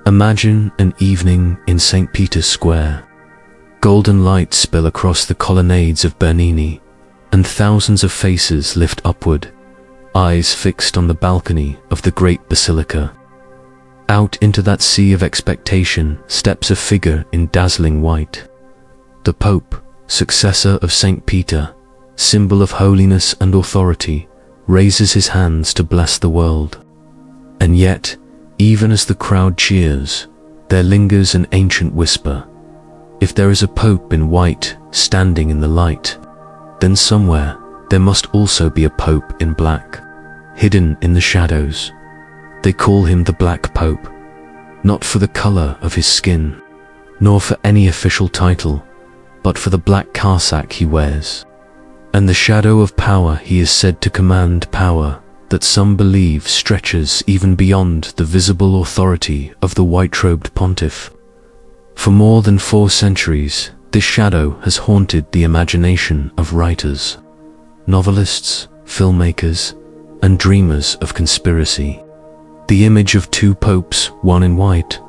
Imagine an evening in St. Peter's Square. Golden lights spill across the colonnades of Bernini, and thousands of faces lift upward, eyes fixed on the balcony of the great basilica. Out into that sea of expectation steps a figure in dazzling white. The Pope, successor of St. Peter, symbol of holiness and authority, raises his hands to bless the world. And yet, even as the crowd cheers, there lingers an ancient whisper. If there is a Pope in white standing in the light, then somewhere there must also be a Pope in black, hidden in the shadows. They call him the Black Pope, not for the color of his skin, nor for any official title, but for the black cassock he wears, and the shadow of power he is said to command, power that some believe stretches even beyond the visible authority of the white-robed pontiff. For more than 4 centuries, this shadow has haunted the imagination of writers, novelists, filmmakers, and dreamers of conspiracy. The image of 2 popes, one in white,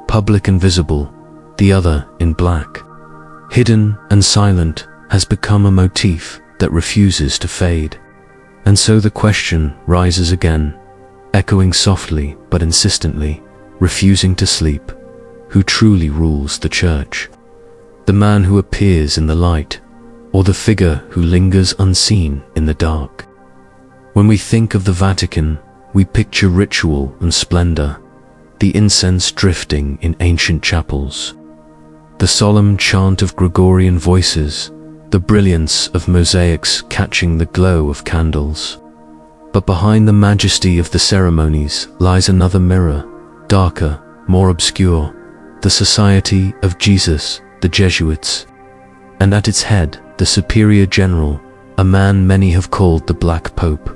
public and visible, the other in black, hidden and silent, has become a motif that refuses to fade. And so the question rises again, echoing softly but insistently, refusing to sleep: who truly rules the Church? The man who appears in the light, or the figure who lingers unseen in the dark? When we think of the Vatican, we picture ritual and splendor, the incense drifting in ancient chapels, the solemn chant of Gregorian voices, the brilliance of mosaics catching the glow of candles. But behind the majesty of the ceremonies lies another mirror, darker, more obscure, the Society of Jesus, the Jesuits, and at its head the Superior General, a man many have called the Black Pope.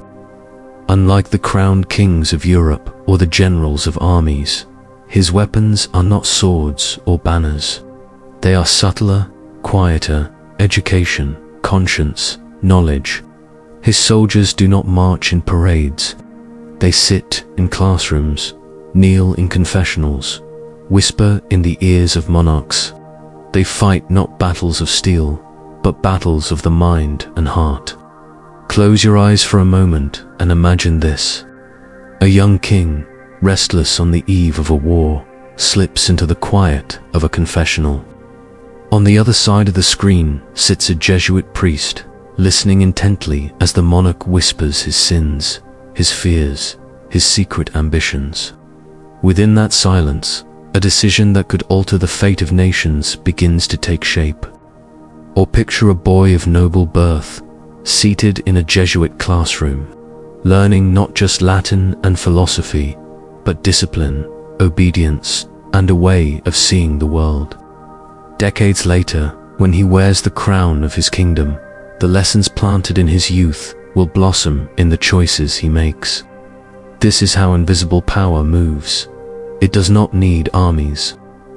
Unlike the crowned kings of Europe or the generals of armies, his weapons are not swords or banners. They are subtler, quieter: education, conscience, knowledge. His soldiers do not march in parades. They sit in classrooms, kneel in confessionals, whisper in the ears of monarchs. They fight not battles of steel, but battles of the mind and heart. Close your eyes for a moment and imagine this. A young king, restless on the eve of a war, slips into the quiet of a confessional. On the other side of the screen sits a Jesuit priest, listening intently as the monarch whispers his sins, his fears, his secret ambitions. Within that silence, a decision that could alter the fate of nations begins to take shape. Or picture a boy of noble birth, seated in a Jesuit classroom, learning not just Latin and philosophy, but discipline, obedience, and a way of seeing the world. Decades later, when he wears the crown of his kingdom, the lessons planted in his youth will blossom in the choices he makes. This is how invisible power moves. It does not need armies.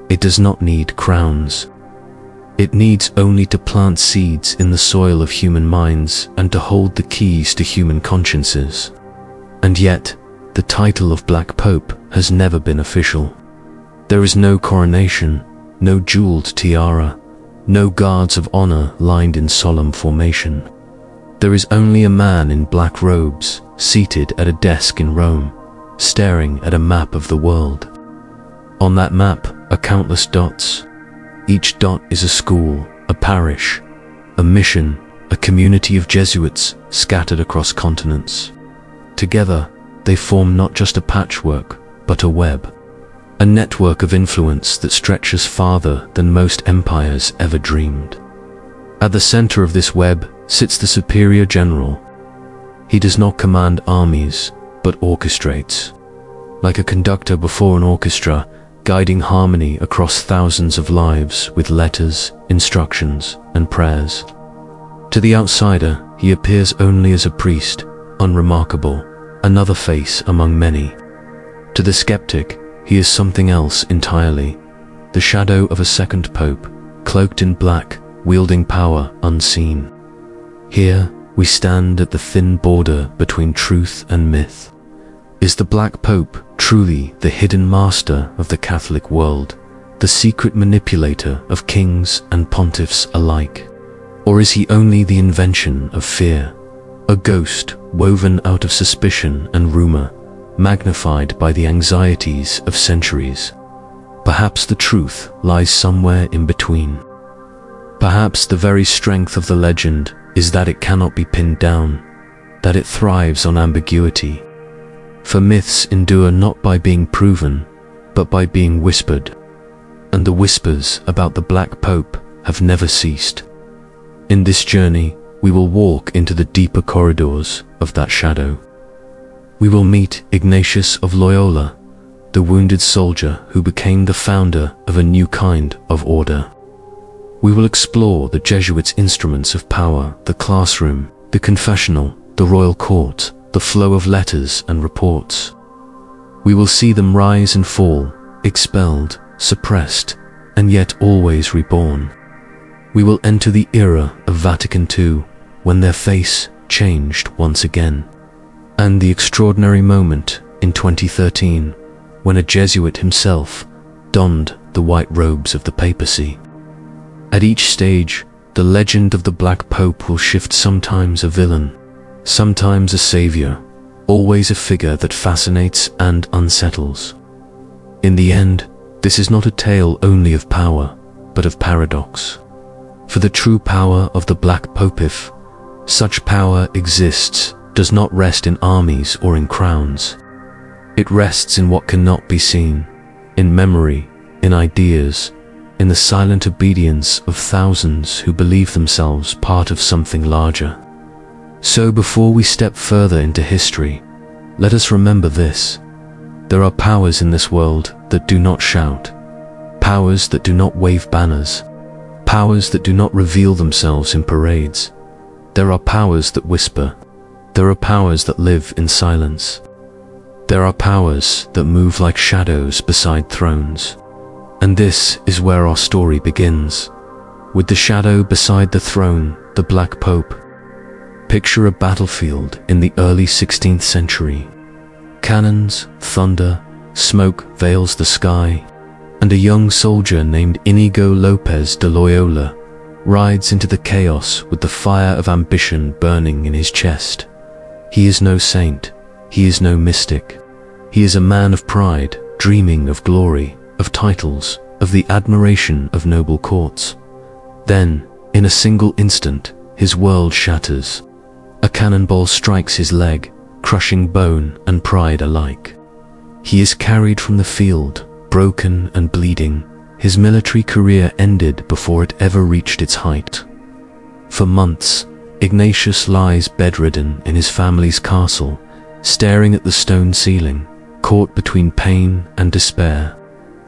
It does not need crowns. It needs only to plant seeds in the soil of human minds and to hold the keys to human consciences. And yet, the title of Black Pope has never been official. There is no coronation, no jeweled tiara, no guards of honor lined in solemn formation. There is only a man in black robes, seated at a desk in Rome, staring at a map of the world. On that map are countless dots. Each dot is a school, a parish, a mission, a community of Jesuits scattered across continents. Together, they form not just a patchwork, but a web. A network of influence that stretches farther than most empires ever dreamed. At the center of this web sits the Superior General. He does not command armies, but orchestrates. Like a conductor before an orchestra, guiding harmony across thousands of lives with letters, instructions, and prayers. To the outsider, he appears only as a priest, unremarkable, another face among many. To the skeptic, he is something else entirely, the shadow of a second pope, cloaked in black, wielding power unseen. Here, we stand at the thin border between truth and myth, Is the Black Pope truly the hidden master of the Catholic world, the secret manipulator of kings and pontiffs alike? Or is he only the invention of fear, a ghost woven out of suspicion and rumor, magnified by the anxieties of centuries? Perhaps the truth lies somewhere in between. Perhaps the very strength of the legend is that it cannot be pinned down, that it thrives on ambiguity. For myths endure not by being proven, but by being whispered. And the whispers about the Black Pope have never ceased. In this journey, we will walk into the deeper corridors of that shadow. We will meet Ignatius of Loyola, the wounded soldier who became the founder of a new kind of order. We will explore the Jesuits' instruments of power, the classroom, the confessional, the royal court, the flow of letters and reports. We will see them rise and fall, expelled, suppressed, and yet always reborn. We will enter the era of Vatican II, when their face changed once again, and the extraordinary moment in 2013, when a Jesuit himself donned the white robes of the papacy. At each stage, the legend of the Black Pope will shift, sometimes a villain, sometimes a savior, always a figure that fascinates and unsettles. In the end, this is not a tale only of power, but of paradox. For the true power of the Black Pope, if such power exists, does not rest in armies or in crowns. It rests in what cannot be seen, in memory, in ideas, in the silent obedience of thousands who believe themselves part of something larger. So before we step further into history, let us remember this. There are powers in this world that do not shout, powers that do not wave banners, powers that do not reveal themselves in parades. There are powers that whisper. There are powers that live in silence. There are powers that move like shadows beside thrones. And this is where our story begins, with the shadow beside the throne, the Black Pope. Picture a battlefield in the early 16th century. Cannons, thunder, smoke veils the sky, and a young soldier named Inigo Lopez de Loyola rides into the chaos with the fire of ambition burning in his chest. He is no saint, he is no mystic. He is a man of pride, dreaming of glory, of titles, of the admiration of noble courts. Then, in a single instant, his world shatters. A cannonball strikes his leg, crushing bone and pride alike. He is carried from the field, broken and bleeding, his military career ended before it ever reached its height. For months, Ignatius lies bedridden in his family's castle, staring at the stone ceiling, caught between pain and despair.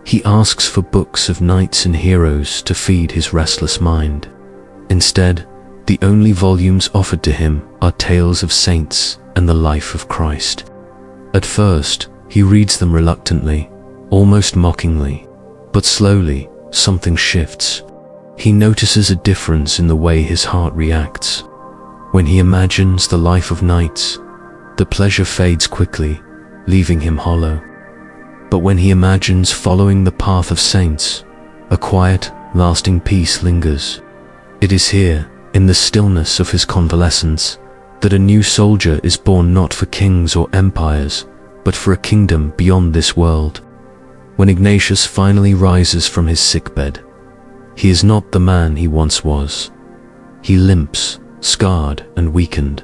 He asks for books of knights and heroes to feed his restless mind. Instead, the only volumes offered to him are tales of saints and the life of Christ. At first, he reads them reluctantly, almost mockingly, but slowly, something shifts. He notices a difference in the way his heart reacts. When he imagines the life of knights, the pleasure fades quickly, leaving him hollow. But when he imagines following the path of saints, a quiet, lasting peace lingers. It is here, in the stillness of his convalescence, that a new soldier is born, not for kings or empires, but for a kingdom beyond this world. When Ignatius finally rises from his sickbed, he is not the man he once was. He limps, scarred and weakened,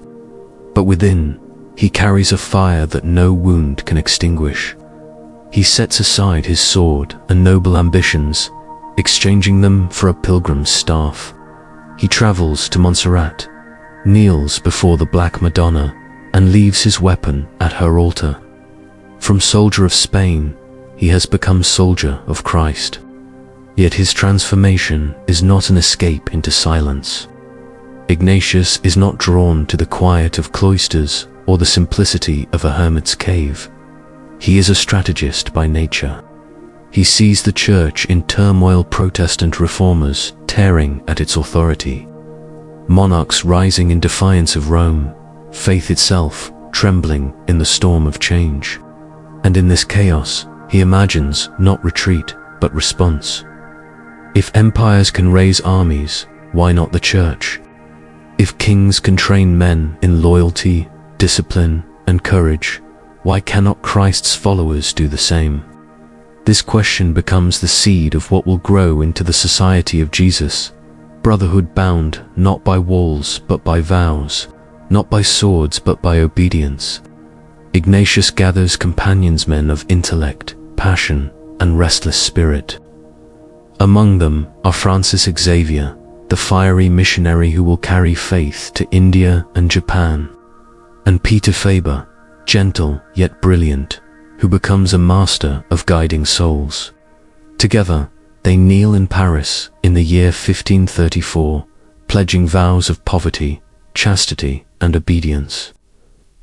but within, he carries a fire that no wound can extinguish. He sets aside his sword and noble ambitions, exchanging them for a pilgrim's staff. He travels to Montserrat, kneels before the Black Madonna, and leaves his weapon at her altar. From soldier of Spain, he has become soldier of Christ. Yet his transformation is not an escape into silence. Ignatius is not drawn to the quiet of cloisters or the simplicity of a hermit's cave. He is a strategist by nature. He sees the church in turmoil, Protestant reformers tearing at its authority, monarchs rising in defiance of Rome, faith itself trembling in the storm of change. And in this chaos, he imagines not retreat, but response. If empires can raise armies, why not the church? If kings can train men in loyalty, discipline, and courage, why cannot Christ's followers do the same? This question becomes the seed of what will grow into the society of Jesus, brotherhood bound not by walls but by vows, not by swords but by obedience. Ignatius gathers companions, men of intellect, passion, and restless spirit. Among them are Francis Xavier, the fiery missionary who will carry faith to India and Japan, and Peter Faber, gentle yet brilliant, who becomes a master of guiding souls. Together, they kneel in Paris in the year 1534, pledging vows of poverty, chastity, and obedience.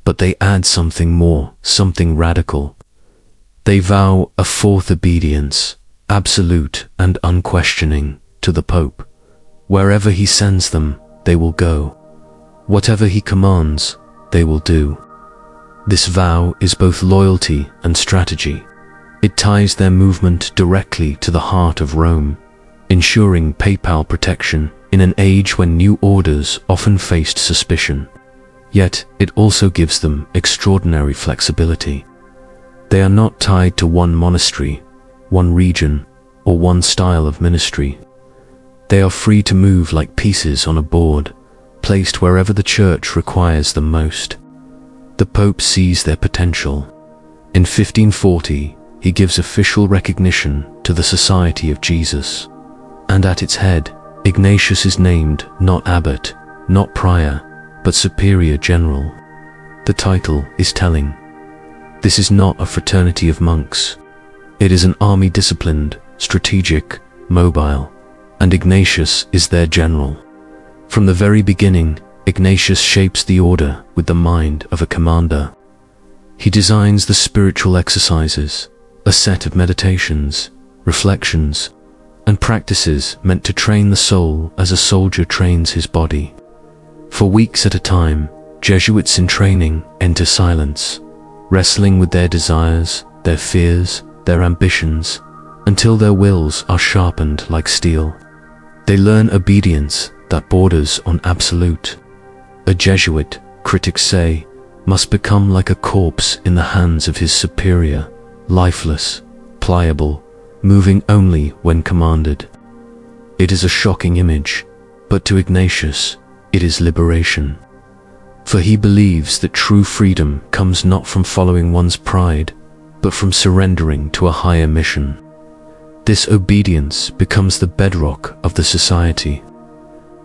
But they add something more, something radical. They vow a fourth obedience, absolute and unquestioning, to the Pope. Wherever he sends them, they will go. Whatever he commands, they will do. This vow is both loyalty and strategy. It ties their movement directly to the heart of Rome, ensuring papal protection in an age when new orders often faced suspicion. Yet it also gives them extraordinary flexibility. They are not tied to one monastery, one region, or one style of ministry. They are free to move like pieces on a board, placed wherever the church requires them most. The Pope sees their potential. In 1540, he gives official recognition to the Society of Jesus, and at its head, Ignatius is named not abbot, not prior, but superior general. The title is telling. This is not a fraternity of monks. It is an army disciplined, strategic, mobile, and Ignatius is their general. From the very beginning, Ignatius shapes the order with the mind of a commander. He designs the spiritual exercises, a set of meditations, reflections, and practices meant to train the soul as a soldier trains his body. For weeks at a time, Jesuits in training enter silence, wrestling with their desires, their fears, their ambitions, until their wills are sharpened like steel. They learn obedience that borders on absolute. A Jesuit, critics say, must become like a corpse in the hands of his superior, lifeless, pliable, moving only when commanded. It is a shocking image, but to Ignatius, it is liberation. For he believes that true freedom comes not from following one's pride, but from surrendering to a higher mission. This obedience becomes the bedrock of the society.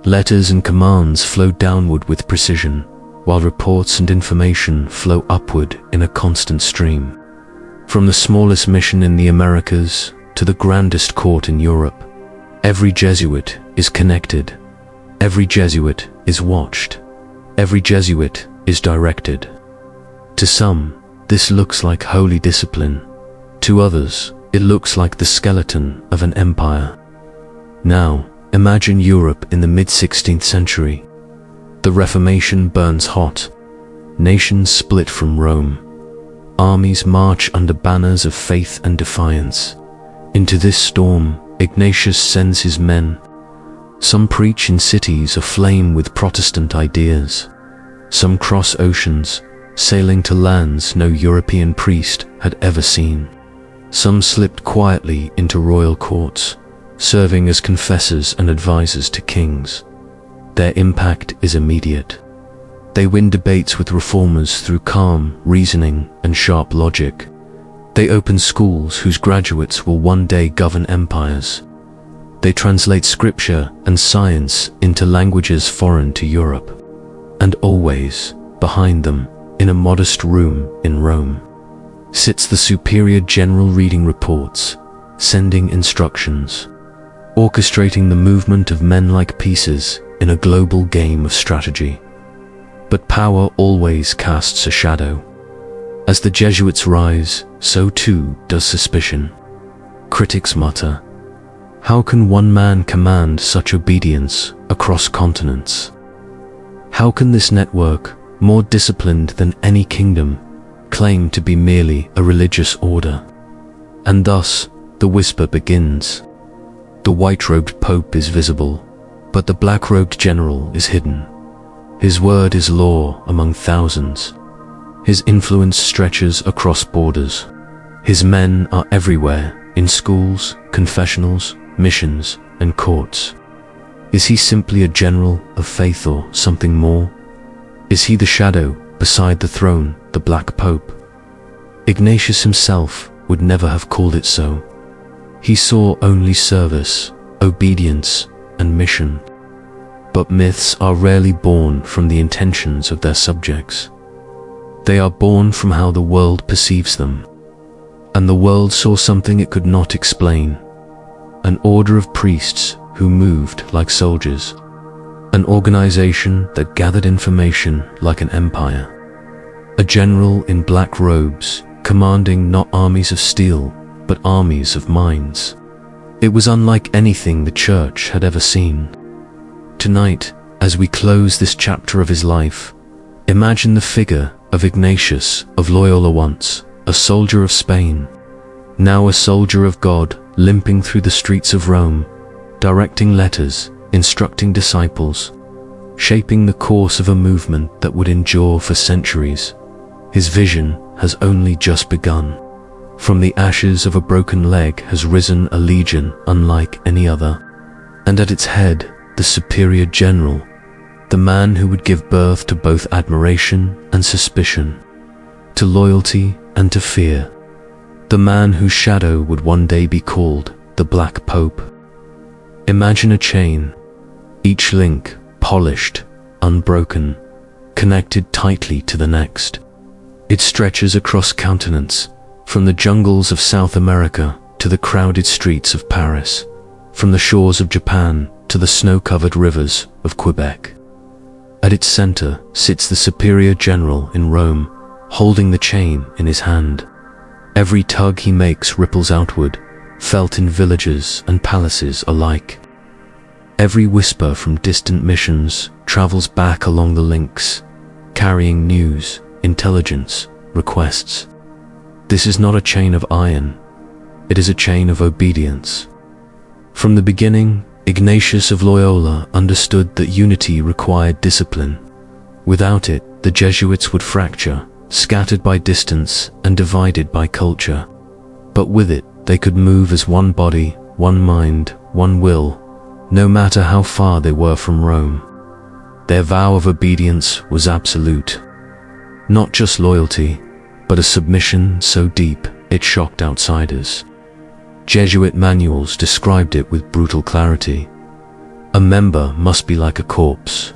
Letters and commands flow downward with precision, while reports and information flow upward in a constant stream. From the smallest mission in the Americas to the grandest court in Europe, every Jesuit is connected. Every Jesuit is watched. Every Jesuit is directed. To some, this looks like holy discipline. To others, it looks like the skeleton of an empire. Now, imagine Europe in the mid-16th century. The Reformation burns hot. Nations split from Rome. Armies march under banners of faith and defiance. Into this storm, Ignatius sends his men. Some preach in cities aflame with Protestant ideas. Some cross oceans, sailing to lands no European priest had ever seen. Some slipped quietly into royal courts, serving as confessors and advisors to kings. Their impact is immediate. They win debates with reformers through calm reasoning and sharp logic. They open schools whose graduates will one day govern empires. They translate scripture and science into languages foreign to Europe. And always, behind them, in a modest room in Rome, sits the superior general reading reports, sending instructions, orchestrating the movement of men like pieces in a global game of strategy. But power always casts a shadow. As the Jesuits rise, so too does suspicion. Critics mutter, how can one man command such obedience across continents? How can this network, more disciplined than any kingdom, claimed to be merely a religious order. And thus, the whisper begins. The white-robed pope is visible, but the black-robed general is hidden. His word is law among thousands. His influence stretches across borders. His men are everywhere, in schools, confessionals, missions, and courts. Is he simply a general of faith or something more? Is he the shadow beside the throne, the Black Pope? Ignatius himself would never have called it so. He saw only service, obedience, and mission. But myths are rarely born from the intentions of their subjects. They are born from how the world perceives them. And the world saw something it could not explain. An order of priests who moved like soldiers. An organization that gathered information like an empire. A general in black robes, commanding not armies of steel, but armies of minds. It was unlike anything the church had ever seen. Tonight, as we close this chapter of his life, imagine the figure of Ignatius of Loyola, once a soldier of Spain, now a soldier of God, limping through the streets of Rome, directing letters, instructing disciples, shaping the course of a movement that would endure for centuries. His vision has only just begun. From the ashes of a broken leg has risen a legion unlike any other, and at its head, the superior general, the man who would give birth to both admiration and suspicion, to loyalty and to fear, the man whose shadow would one day be called the Black Pope. Imagine a chain, each link polished, unbroken, connected tightly to the next. It stretches across continents, from the jungles of South America to the crowded streets of Paris, from the shores of Japan to the snow-covered rivers of Quebec. At its center sits the superior general in Rome, holding the chain in his hand. Every tug he makes ripples outward, felt in villages and palaces alike. Every whisper from distant missions travels back along the links, carrying news, intelligence, requests. This is not a chain of iron, it is a chain of obedience. From the beginning, Ignatius of Loyola understood that unity required discipline. Without it, the Jesuits would fracture, scattered by distance and divided by culture. But with it, they could move as one body, one mind, one will, no matter how far they were from Rome. Their vow of obedience was absolute. Not just loyalty, but a submission so deep it shocked outsiders. Jesuit manuals described it with brutal clarity. A member must be like a corpse,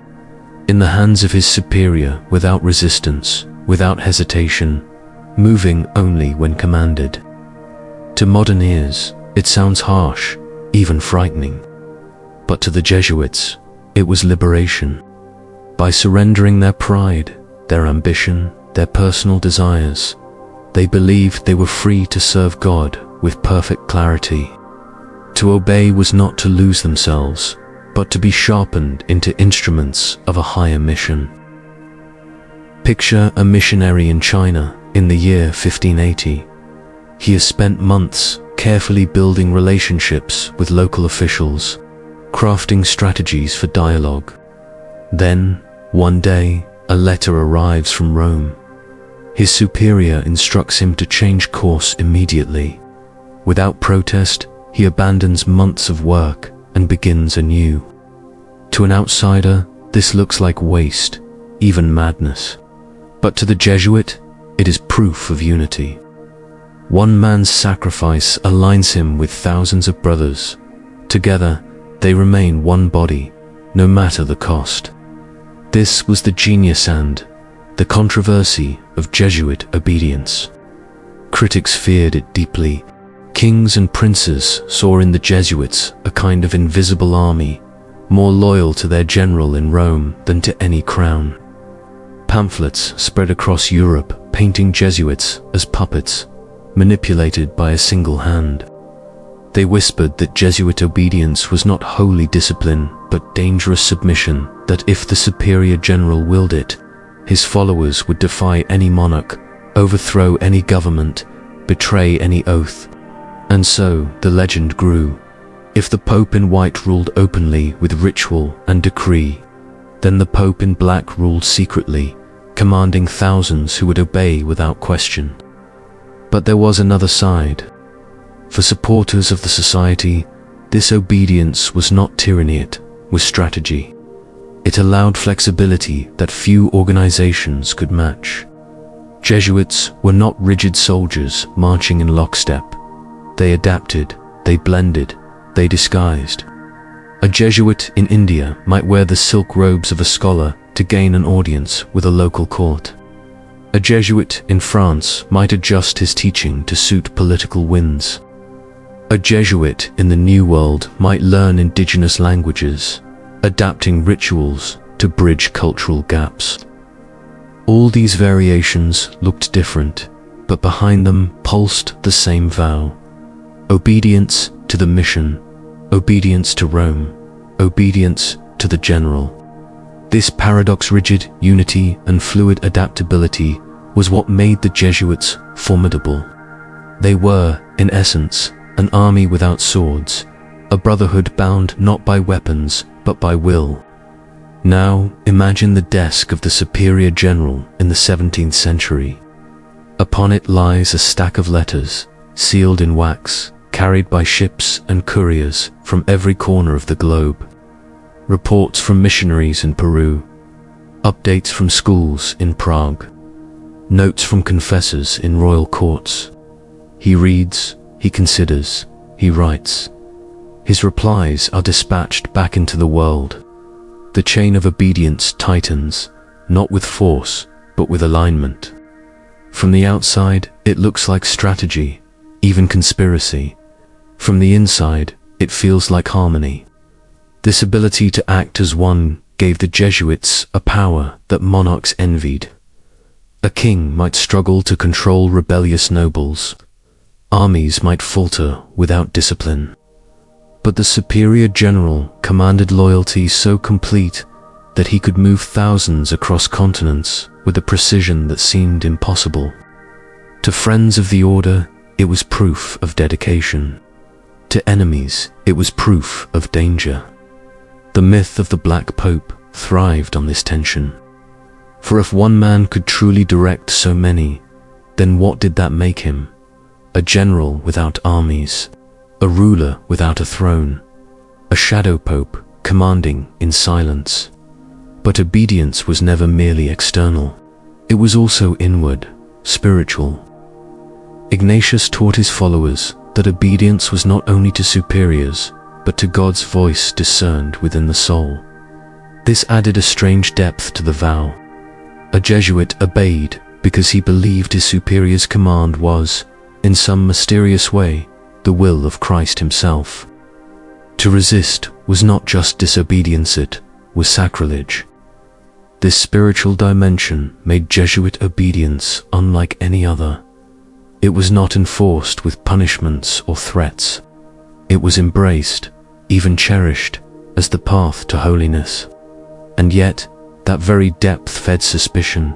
in the hands of his superior without resistance, without hesitation, moving only when commanded. To modern ears, it sounds harsh, even frightening. But to the Jesuits, it was liberation. By surrendering their pride, their ambition, their personal desires, they believed they were free to serve God with perfect clarity. To obey was not to lose themselves, but to be sharpened into instruments of a higher mission. Picture a missionary in China in the year 1580. He has spent months carefully building relationships with local officials, crafting strategies for dialogue. Then, one day, a letter arrives from Rome. His superior instructs him to change course immediately. Without protest, he abandons months of work and begins anew. To an outsider, this looks like waste, even madness. But to the Jesuit, it is proof of unity. One man's sacrifice aligns him with thousands of brothers. Together, they remain one body, no matter the cost. This was the genius and the controversy of Jesuit obedience. Critics feared it deeply. Kings and princes saw in the Jesuits a kind of invisible army, more loyal to their general in Rome than to any crown. Pamphlets spread across Europe painting Jesuits as puppets, manipulated by a single hand. They whispered that Jesuit obedience was not holy discipline, but dangerous submission, that if the superior general willed it, His followers would defy any monarch, overthrow any government, betray any oath. And so the legend grew. If the Pope in white ruled openly with ritual and decree, then the Pope in black ruled secretly, commanding thousands who would obey without question. But there was another side. For supporters of the society, this obedience was not tyranny, it was strategy. It allowed flexibility that few organizations could match. Jesuits were not rigid soldiers marching in lockstep. They adapted, they blended, they disguised. A Jesuit in India might wear the silk robes of a scholar to gain an audience with a local court. A Jesuit in France might adjust his teaching to suit political winds. A Jesuit in the New World might learn indigenous languages, adapting rituals to bridge cultural gaps. All these variations looked different, but behind them pulsed the same vow: obedience to the mission, obedience to Rome, obedience to the general. This paradox, rigid unity and fluid adaptability, was what made the Jesuits formidable. They were, in essence, an army without swords, a brotherhood bound not by weapons but by will. Now imagine the desk of the superior general in the 17th century. Upon it lies a stack of letters, sealed in wax, carried by ships and couriers from every corner of the globe. Reports from missionaries in Peru, updates from schools in Prague, notes from confessors in royal courts. He reads, he considers, he writes. His replies are dispatched back into the world. The chain of obedience tightens, not with force, but with alignment. From the outside, it looks like strategy, even conspiracy. From the inside, it feels like harmony. This ability to act as one gave the Jesuits a power that monarchs envied. A king might struggle to control rebellious nobles. Armies might falter without discipline. But the superior general commanded loyalty so complete that he could move thousands across continents with a precision that seemed impossible. To friends of the order, it was proof of dedication. To enemies, it was proof of danger. The myth of the Black Pope thrived on this tension. For if one man could truly direct so many, then what did that make him? A general without armies, a ruler without a throne, a shadow pope commanding in silence. But obedience was never merely external. It was also inward, spiritual. Ignatius taught his followers that obedience was not only to superiors, but to God's voice discerned within the soul. This added a strange depth to the vow. A Jesuit obeyed because he believed his superior's command was, in some mysterious way, the will of Christ himself. To resist was not just disobedience, it was sacrilege. This spiritual dimension made Jesuit obedience unlike any other. It was not enforced with punishments or threats. It was embraced, even cherished, as the path to holiness. And yet, that very depth fed suspicion.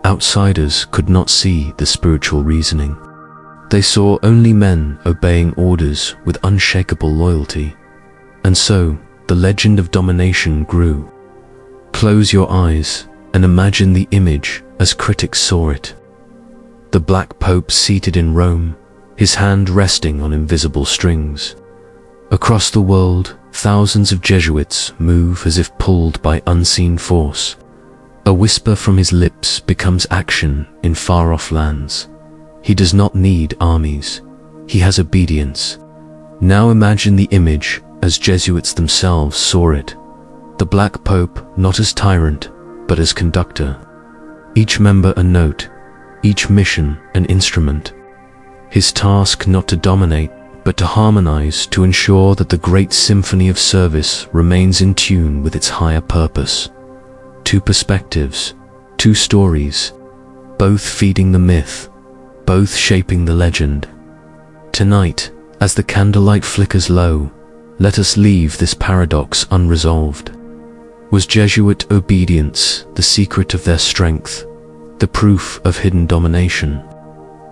Outsiders could not see the spiritual reasoning. They saw only men obeying orders with unshakable loyalty. And so, the legend of domination grew. Close your eyes and imagine the image as critics saw it. The Black Pope seated in Rome, his hand resting on invisible strings. Across the world, thousands of Jesuits move as if pulled by unseen force. A whisper from his lips becomes action in far-off lands. He does not need armies. He has obedience. Now imagine the image as Jesuits themselves saw it. The Black Pope not as tyrant, but as conductor. Each member a note, each mission an instrument. His task not to dominate, but to harmonize, to ensure that the great symphony of service remains in tune with its higher purpose. Two perspectives, two stories, both feeding the myth, both shaping the legend. Tonight, as the candlelight flickers low, let us leave this paradox unresolved. Was Jesuit obedience the secret of their strength, the proof of hidden domination?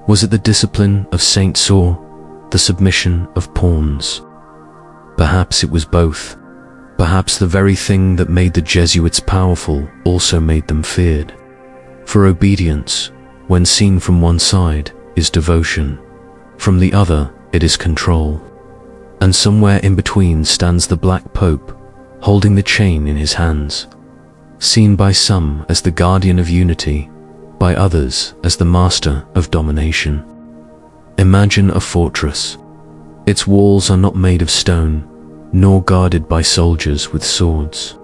Was it the discipline of Saint Saul, the submission of pawns? Perhaps it was both. Perhaps the very thing that made the Jesuits powerful also made them feared. For obedience, when seen from one side, is devotion. From the other, it is control. And somewhere in between stands the Black Pope, holding the chain in his hands, seen by some as the guardian of unity, by others as the master of domination. Imagine a fortress. Its walls are not made of stone, nor guarded by soldiers with swords.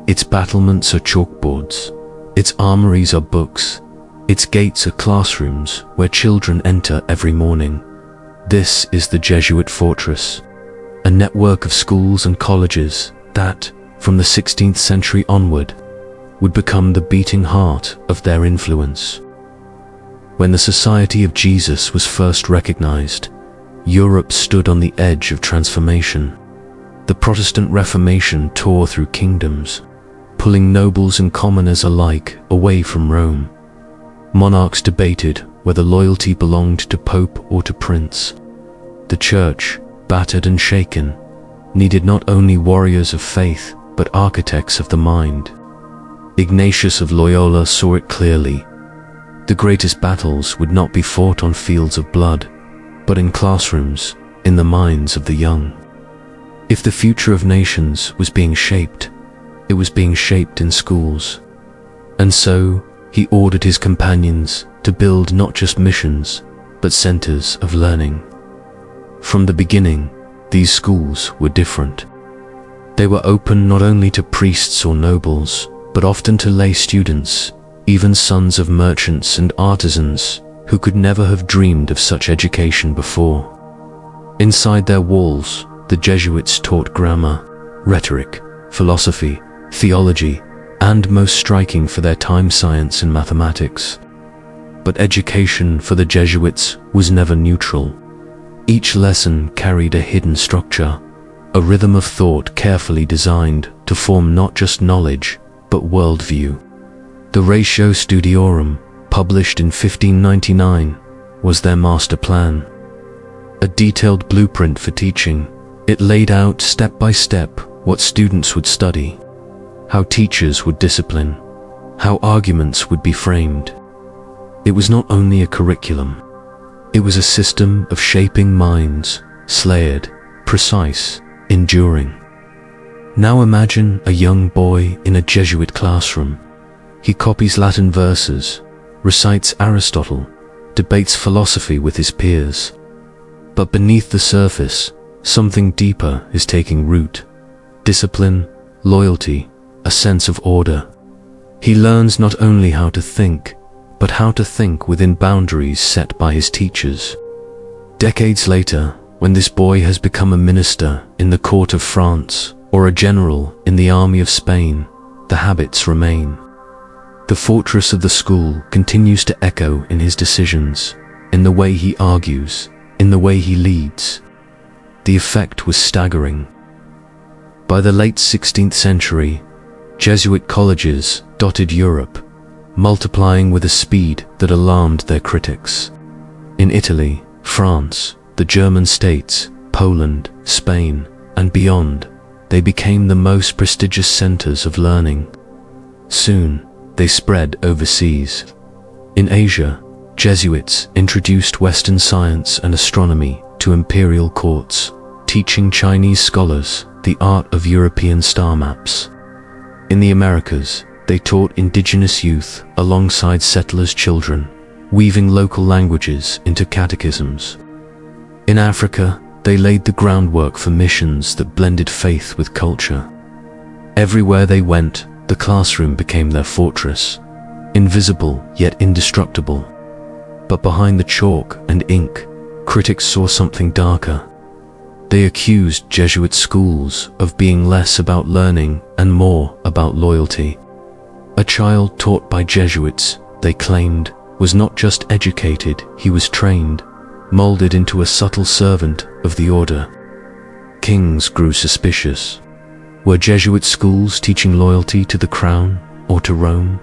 Its battlements are chalkboards, its armories are books, its gates are classrooms where children enter every morning. This is the Jesuit fortress, a network of schools and colleges that, from the 16th century onward, would become the beating heart of their influence. When the Society of Jesus was first recognized, Europe stood on the edge of transformation. The Protestant Reformation tore through kingdoms, pulling nobles and commoners alike away from Rome. Monarchs debated whether loyalty belonged to Pope or to Prince. The Church, battered and shaken, needed not only warriors of faith, but architects of the mind. Ignatius of Loyola saw it clearly. The greatest battles would not be fought on fields of blood, but in classrooms, in the minds of the young. If the future of nations was being shaped, it was being shaped in schools. And so, he ordered his companions to build not just missions, but centers of learning. From the beginning, these schools were different. They were open not only to priests or nobles, but often to lay students, even sons of merchants and artisans who could never have dreamed of such education before. Inside their walls, the Jesuits taught grammar, rhetoric, philosophy, theology, and most striking for their time, science and mathematics. But education for the Jesuits was never neutral. Each lesson carried a hidden structure, a rhythm of thought carefully designed to form not just knowledge, but worldview. The Ratio Studiorum, published in 1599, was their master plan. A detailed blueprint for teaching, it laid out step by step what students would study, how teachers would discipline, how arguments would be framed. It was not only a curriculum, it was a system of shaping minds, slayed, precise, enduring. Now imagine a young boy in a Jesuit classroom. He copies Latin verses, recites Aristotle, debates philosophy with his peers. But beneath the surface, something deeper is taking root. Discipline, loyalty, a sense of order. He learns not only how to think, but how to think within boundaries set by his teachers. Decades later, when this boy has become a minister in the court of France or a general in the army of Spain, the habits remain. The fortress of the school continues to echo in his decisions, in the way he argues, in the way he leads. The effect was staggering. By the late 16th century, Jesuit colleges dotted Europe, multiplying with a speed that alarmed their critics. In Italy, France, the German states, Poland, Spain, and beyond, they became the most prestigious centers of learning. Soon, they spread overseas. In Asia, Jesuits introduced Western science and astronomy to imperial courts, teaching Chinese scholars the art of European star maps. In the Americas, they taught indigenous youth alongside settlers' children, weaving local languages into catechisms. In Africa, they laid the groundwork for missions that blended faith with culture. Everywhere they went, the classroom became their fortress, invisible yet indestructible. But behind the chalk and ink, critics saw something darker. They accused Jesuit schools of being less about learning and more about loyalty. A child taught by Jesuits, they claimed, was not just educated, he was trained, molded into a subtle servant of the order. Kings grew suspicious. Were Jesuit schools teaching loyalty to the crown or to Rome?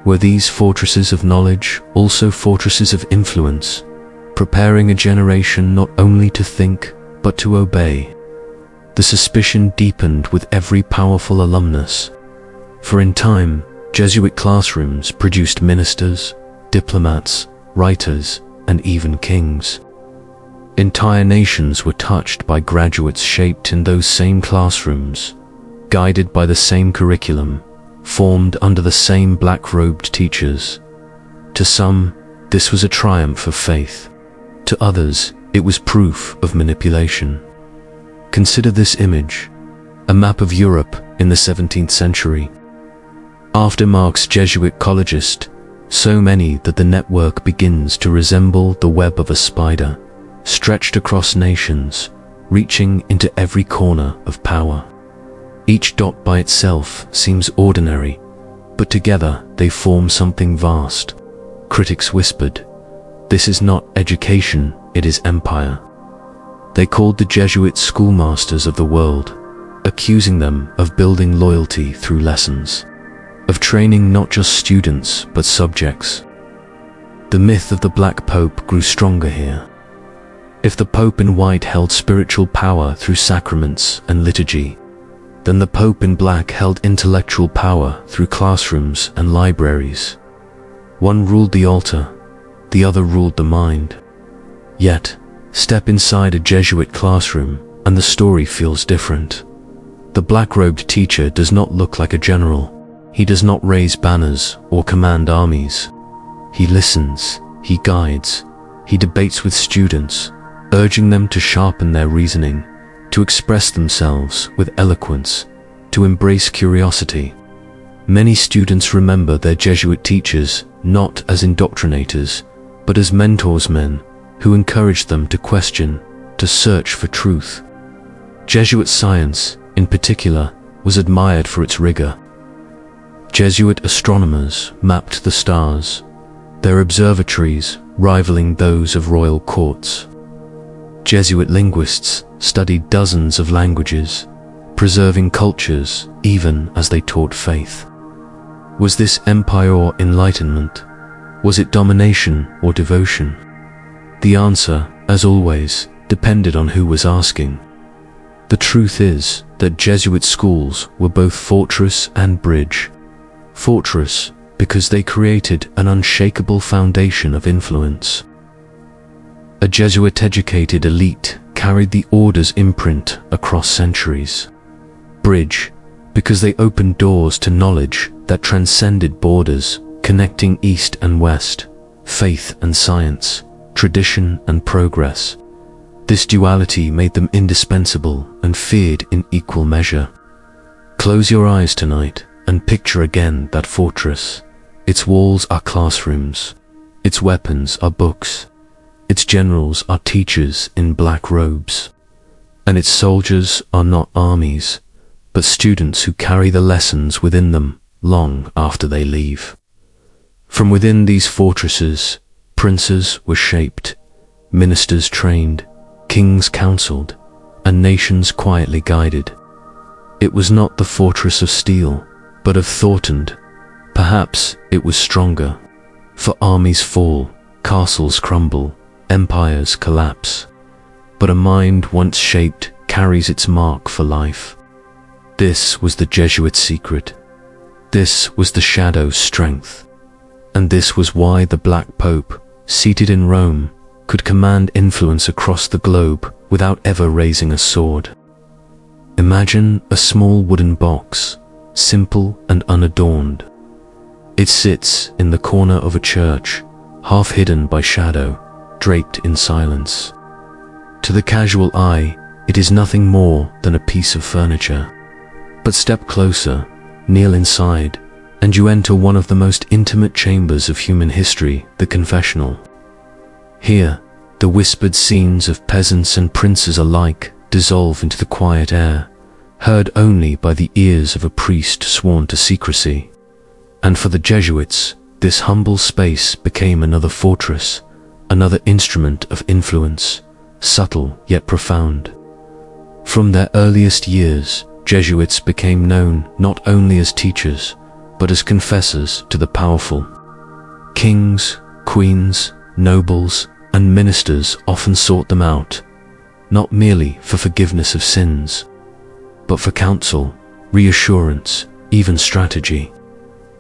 Were these fortresses of knowledge also fortresses of influence, preparing a generation not only to think but to obey? The suspicion deepened with every powerful alumnus, for in time, Jesuit classrooms produced ministers, diplomats, writers, and even kings. Entire nations were touched by graduates shaped in those same classrooms, guided by the same curriculum, formed under the same black-robed teachers. To some, this was a triumph of faith. To others, it was proof of manipulation. Consider this image, a map of Europe in the 17th century. After Mark's Jesuit collegist, so many that the network begins to resemble the web of a spider, stretched across nations, reaching into every corner of power. Each dot by itself seems ordinary, but together they form something vast. Critics whispered, "This is not education, it is empire." They called the Jesuit schoolmasters of the world, accusing them of building loyalty through lessons, of training not just students but subjects. The myth of the Black Pope grew stronger here. If the Pope in white held spiritual power through sacraments and liturgy, then the Pope in black held intellectual power through classrooms and libraries. One ruled the altar, the other ruled the mind. Yet, step inside a Jesuit classroom and the story feels different. The black-robed teacher does not look like a general. He does not raise banners or command armies. He listens, he guides, he debates with students, urging them to sharpen their reasoning, to express themselves with eloquence, to embrace curiosity. Many students remember their Jesuit teachers not as indoctrinators, but as mentors, men who encouraged them to question, to search for truth. Jesuit science, in particular, was admired for its rigor. Jesuit astronomers mapped the stars, their observatories rivaling those of royal courts. Jesuit linguists studied dozens of languages, preserving cultures even as they taught faith. Was this empire or enlightenment? Was it domination or devotion? The answer, as always, depended on who was asking. The truth is that Jesuit schools were both fortress and bridge. Fortress because they created an unshakable foundation of influence. A Jesuit-educated elite carried the order's imprint across centuries. Bridge because they opened doors to knowledge that transcended borders, connecting East and West, faith and science, tradition and progress. This duality made them indispensable and feared in equal measure. Close your eyes tonight and picture again that fortress. Its walls are classrooms, its weapons are books, its generals are teachers in black robes, and its soldiers are not armies, but students who carry the lessons within them long after they leave. From within these fortresses, princes were shaped, ministers trained, kings counseled, and nations quietly guided. It was not the fortress of steel, but of thought, and perhaps it was stronger, for armies fall, castles crumble, empires collapse, but a mind once shaped carries its mark for life. This was the Jesuit secret. This was the shadow's strength. And this was why the Black Pope, seated in Rome, could command influence across the globe without ever raising a sword. Imagine a small wooden box, simple and unadorned. It sits in the corner of a church, half hidden by shadow, draped in silence. To the casual eye, it is nothing more than a piece of furniture. But step closer, kneel inside, and you enter one of the most intimate chambers of human history, the confessional. Here, the whispered scenes of peasants and princes alike dissolve into the quiet air, heard only by the ears of a priest sworn to secrecy. And for the Jesuits, this humble space became another fortress, another instrument of influence, subtle yet profound. From their earliest years, Jesuits became known not only as teachers, but as confessors to the powerful. Kings, queens, nobles, and ministers often sought them out, not merely for forgiveness of sins, but for counsel, reassurance, even strategy.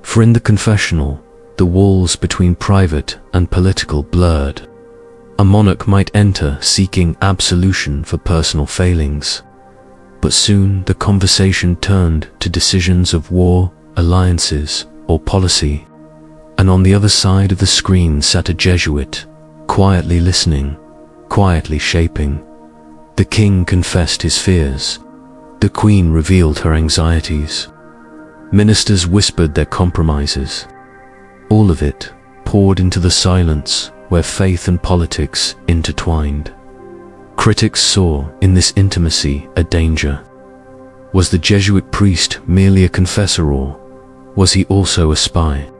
For in the confessional, the walls between private and political blurred. A monarch might enter seeking absolution for personal failings, but soon the conversation turned to decisions of war, alliances, or policy, and on the other side of the screen sat a Jesuit, quietly listening, quietly shaping. The king confessed his fears. The queen revealed her anxieties. Ministers whispered their compromises. All of it poured into the silence where faith and politics intertwined. Critics saw in this intimacy a danger. Was the Jesuit priest merely a confessor, or was he also a spy?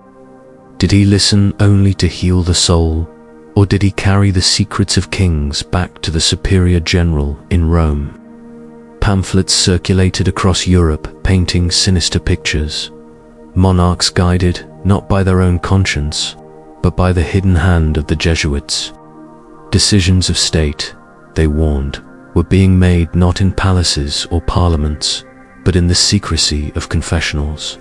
Did he listen only to heal the soul, or did he carry the secrets of kings back to the superior general in Rome? Pamphlets circulated across Europe painting sinister pictures. Monarchs guided not by their own conscience, but by the hidden hand of the Jesuits. Decisions of state, they warned, were being made not in palaces or parliaments, but in the secrecy of confessionals.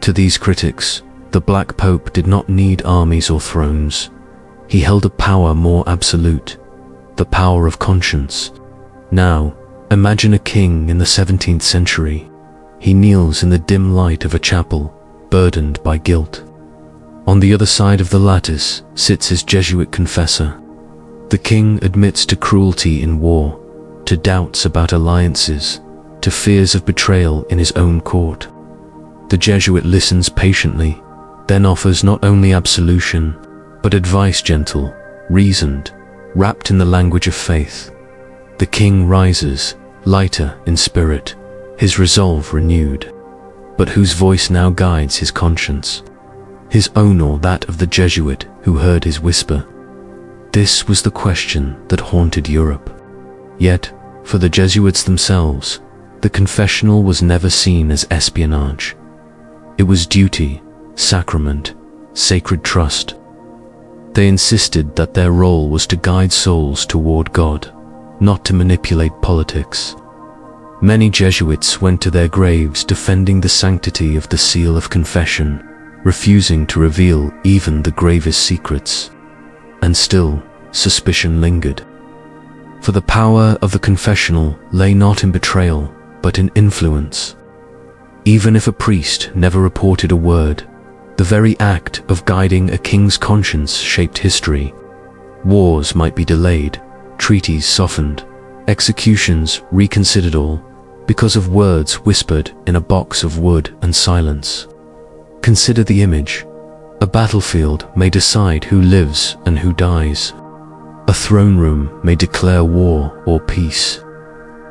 To these critics, the Black Pope did not need armies or thrones. He held a power more absolute, the power of conscience. Now, imagine a king in the 17th century. He kneels in the dim light of a chapel, burdened by guilt. On the other side of the lattice sits his Jesuit confessor. The king admits to cruelty in war, to doubts about alliances, to fears of betrayal in his own court. The Jesuit listens patiently, then offers not only absolution, but advice gentle, reasoned, wrapped in the language of faith. The king rises, lighter in spirit, his resolve renewed. But whose voice now guides his conscience? His own or that of the Jesuit who heard his whisper? This was the question that haunted Europe. Yet, for the Jesuits themselves, the confessional was never seen as espionage. It was duty, sacrament, sacred trust. They insisted that their role was to guide souls toward God, not to manipulate politics. Many Jesuits went to their graves defending the sanctity of the seal of confession, refusing to reveal even the gravest secrets. And still, suspicion lingered. For the power of the confessional lay not in betrayal, but in influence. Even if a priest never reported a word, the very act of guiding a king's conscience shaped history. Wars might be delayed, treaties softened, executions reconsidered, all because of words whispered in a box of wood and silence. Consider the image. A battlefield may decide who lives and who dies. A throne room may declare war or peace.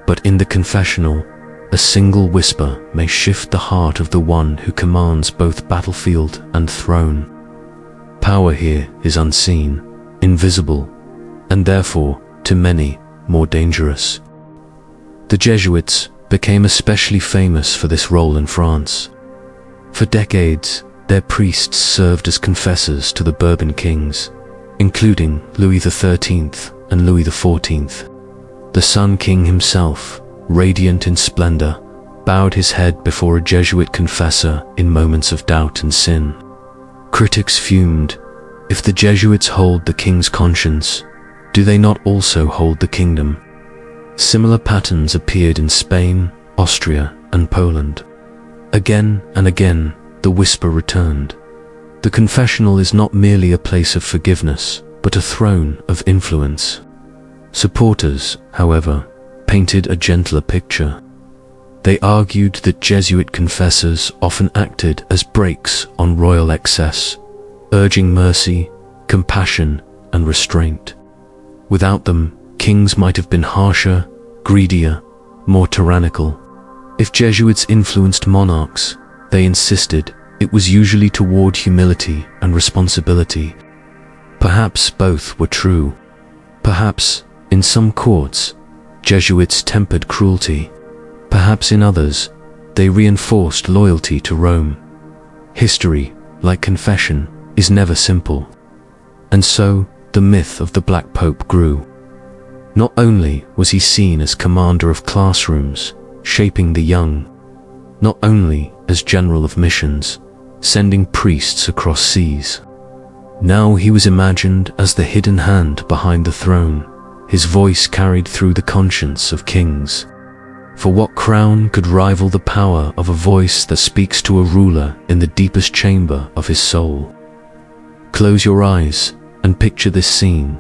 But in the confessional, a single whisper may shift the heart of the one who commands both battlefield and throne. Power here is unseen, invisible, and therefore, to many, more dangerous. The Jesuits became especially famous for this role in France. For decades, their priests served as confessors to the Bourbon kings, including Louis XIII and Louis XIV. The Sun King himself, radiant in splendor, bowed his head before a Jesuit confessor in moments of doubt and sin. Critics fumed. If the Jesuits hold the king's conscience, do they not also hold the kingdom? Similar patterns appeared in Spain, Austria, and Poland. Again and again, the whisper returned. The confessional is not merely a place of forgiveness, but a throne of influence. Supporters, however, painted a gentler picture. They argued that Jesuit confessors often acted as brakes on royal excess, urging mercy, compassion, and restraint. Without them, kings might have been harsher, greedier, more tyrannical. If Jesuits influenced monarchs, they insisted it was usually toward humility and responsibility. Perhaps both were true. Perhaps, in some courts, Jesuits tempered cruelty. Perhaps perhaps in others, they reinforced loyalty to Rome. History, like confession, is never simple. And so, the myth of the Black Pope grew. Not only was he seen as commander of classrooms, shaping the young, not only as general of missions, sending priests across seas. Now he was imagined as the hidden hand behind the throne, his voice carried through the conscience of kings. For what crown could rival the power of a voice that speaks to a ruler in the deepest chamber of his soul? Close your eyes and picture this scene.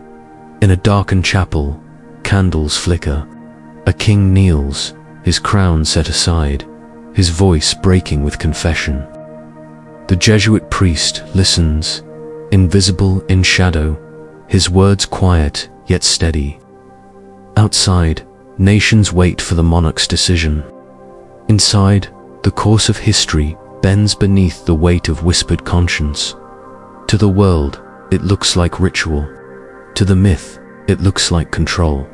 In a darkened chapel, candles flicker. A king kneels, his crown set aside, his voice breaking with confession. The Jesuit priest listens, invisible in shadow, his words quiet yet steady. Outside, nations wait for the monarch's decision. Inside, the course of history bends beneath the weight of whispered conscience. To the world, it looks like ritual. To the myth, it looks like control.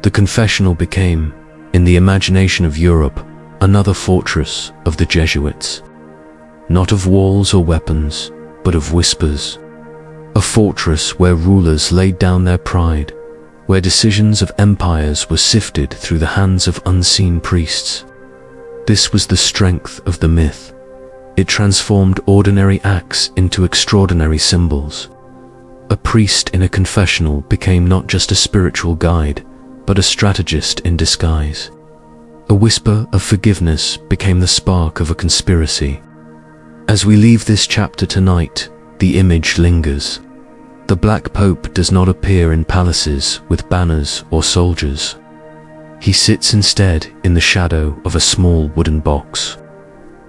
The confessional became, in the imagination of Europe, another fortress of the Jesuits. Not of walls or weapons, but of whispers. A fortress where rulers laid down their pride, where decisions of empires were sifted through the hands of unseen priests. This was the strength of the myth. It transformed ordinary acts into extraordinary symbols. A priest in a confessional became not just a spiritual guide, but a strategist in disguise. A whisper of forgiveness became the spark of a conspiracy. As we leave this chapter tonight, the image lingers. The Black Pope does not appear in palaces with banners or soldiers. He sits instead in the shadow of a small wooden box.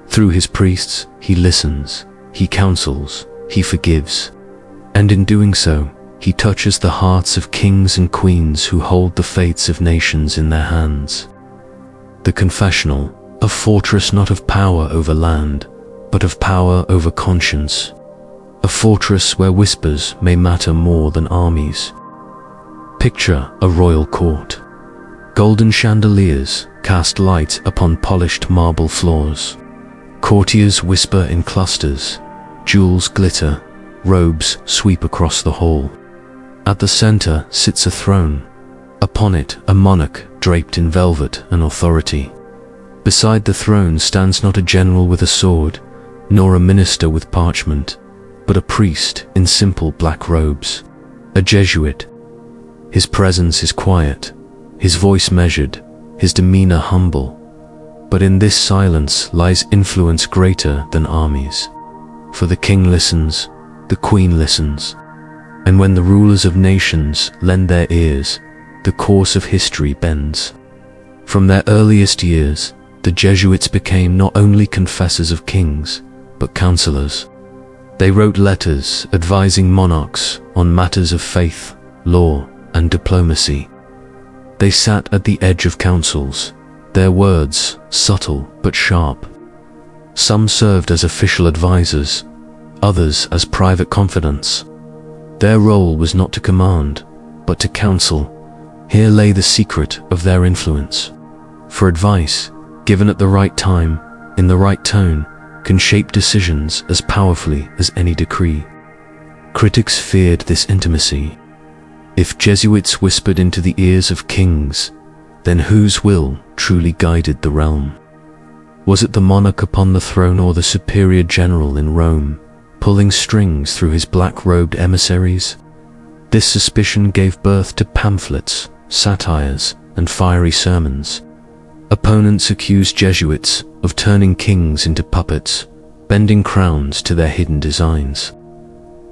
Through his priests, he listens, he counsels, he forgives. And in doing so, he touches the hearts of kings and queens who hold the fates of nations in their hands. The confessional, a fortress not of power over land, but of power over conscience. A fortress where whispers may matter more than armies. Picture a royal court. Golden chandeliers cast light upon polished marble floors. Courtiers whisper in clusters, jewels glitter, robes sweep across the hall. At the center sits a throne. Upon it, a monarch draped in velvet and authority. Beside the throne stands not a general with a sword, nor a minister with parchment, but a priest in simple black robes, a Jesuit. His presence is quiet, his voice measured, his demeanor humble. But in this silence lies influence greater than armies. For the king listens, the queen listens, and when the rulers of nations lend their ears, the course of history bends. From their earliest years, the Jesuits became not only confessors of kings, but counselors. They wrote letters advising monarchs on matters of faith, law, and diplomacy. They sat at the edge of councils, their words subtle but sharp. Some served as official advisors, others as private confidants. Their role was not to command, but to counsel. Here lay the secret of their influence. For advice, given at the right time, in the right tone, can shape decisions as powerfully as any decree. Critics feared this intimacy. If Jesuits whispered into the ears of kings, then whose will truly guided the realm? Was it the monarch upon the throne or the superior general in Rome, pulling strings through his black-robed emissaries? This suspicion gave birth to pamphlets, satires, and fiery sermons. Opponents accused Jesuits of turning kings into puppets, bending crowns to their hidden designs.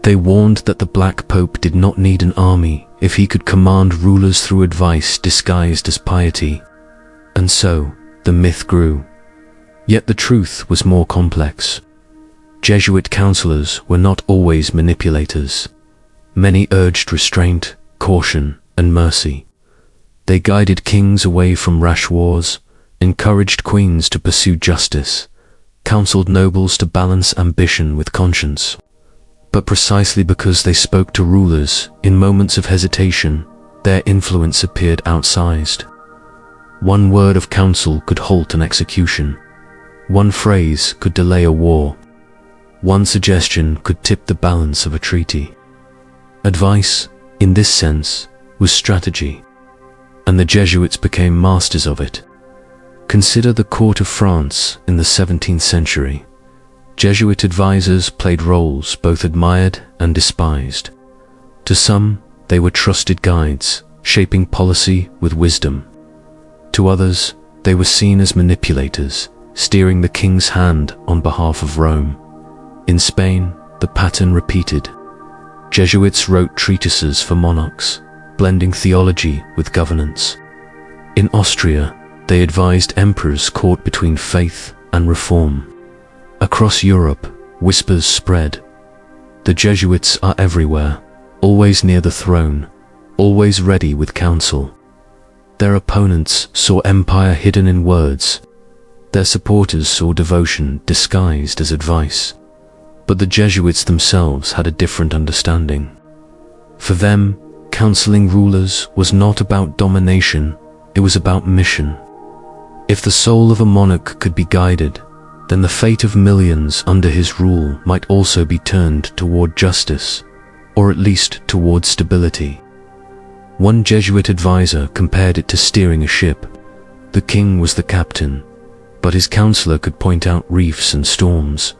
They warned that the Black Pope did not need an army if he could command rulers through advice disguised as piety. And so, the myth grew. Yet the truth was more complex. Jesuit counselors were not always manipulators. Many urged restraint, caution, and mercy. They guided kings away from rash wars, encouraged queens to pursue justice, counseled nobles to balance ambition with conscience. But precisely because they spoke to rulers in moments of hesitation, their influence appeared outsized. One word of counsel could halt an execution. One phrase could delay a war. One suggestion could tip the balance of a treaty. Advice, in this sense, was strategy, and the Jesuits became masters of it. Consider the court of France in the 17th century. Jesuit advisors played roles both admired and despised. To some, they were trusted guides, shaping policy with wisdom. To others, they were seen as manipulators, steering the king's hand on behalf of Rome. In Spain, the pattern repeated. Jesuits wrote treatises for monarchs, blending theology with governance. In Austria, they advised emperors caught between faith and reform. Across Europe, whispers spread. The Jesuits are everywhere, always near the throne, always ready with counsel. Their opponents saw empire hidden in words. Their supporters saw devotion disguised as advice. But the Jesuits themselves had a different understanding. For them, counseling rulers was not about domination, it was about mission. If the soul of a monarch could be guided, then the fate of millions under his rule might also be turned toward justice, or at least toward stability. One Jesuit advisor compared it to steering a ship. The king was the captain, but his counselor could point out reefs and storms,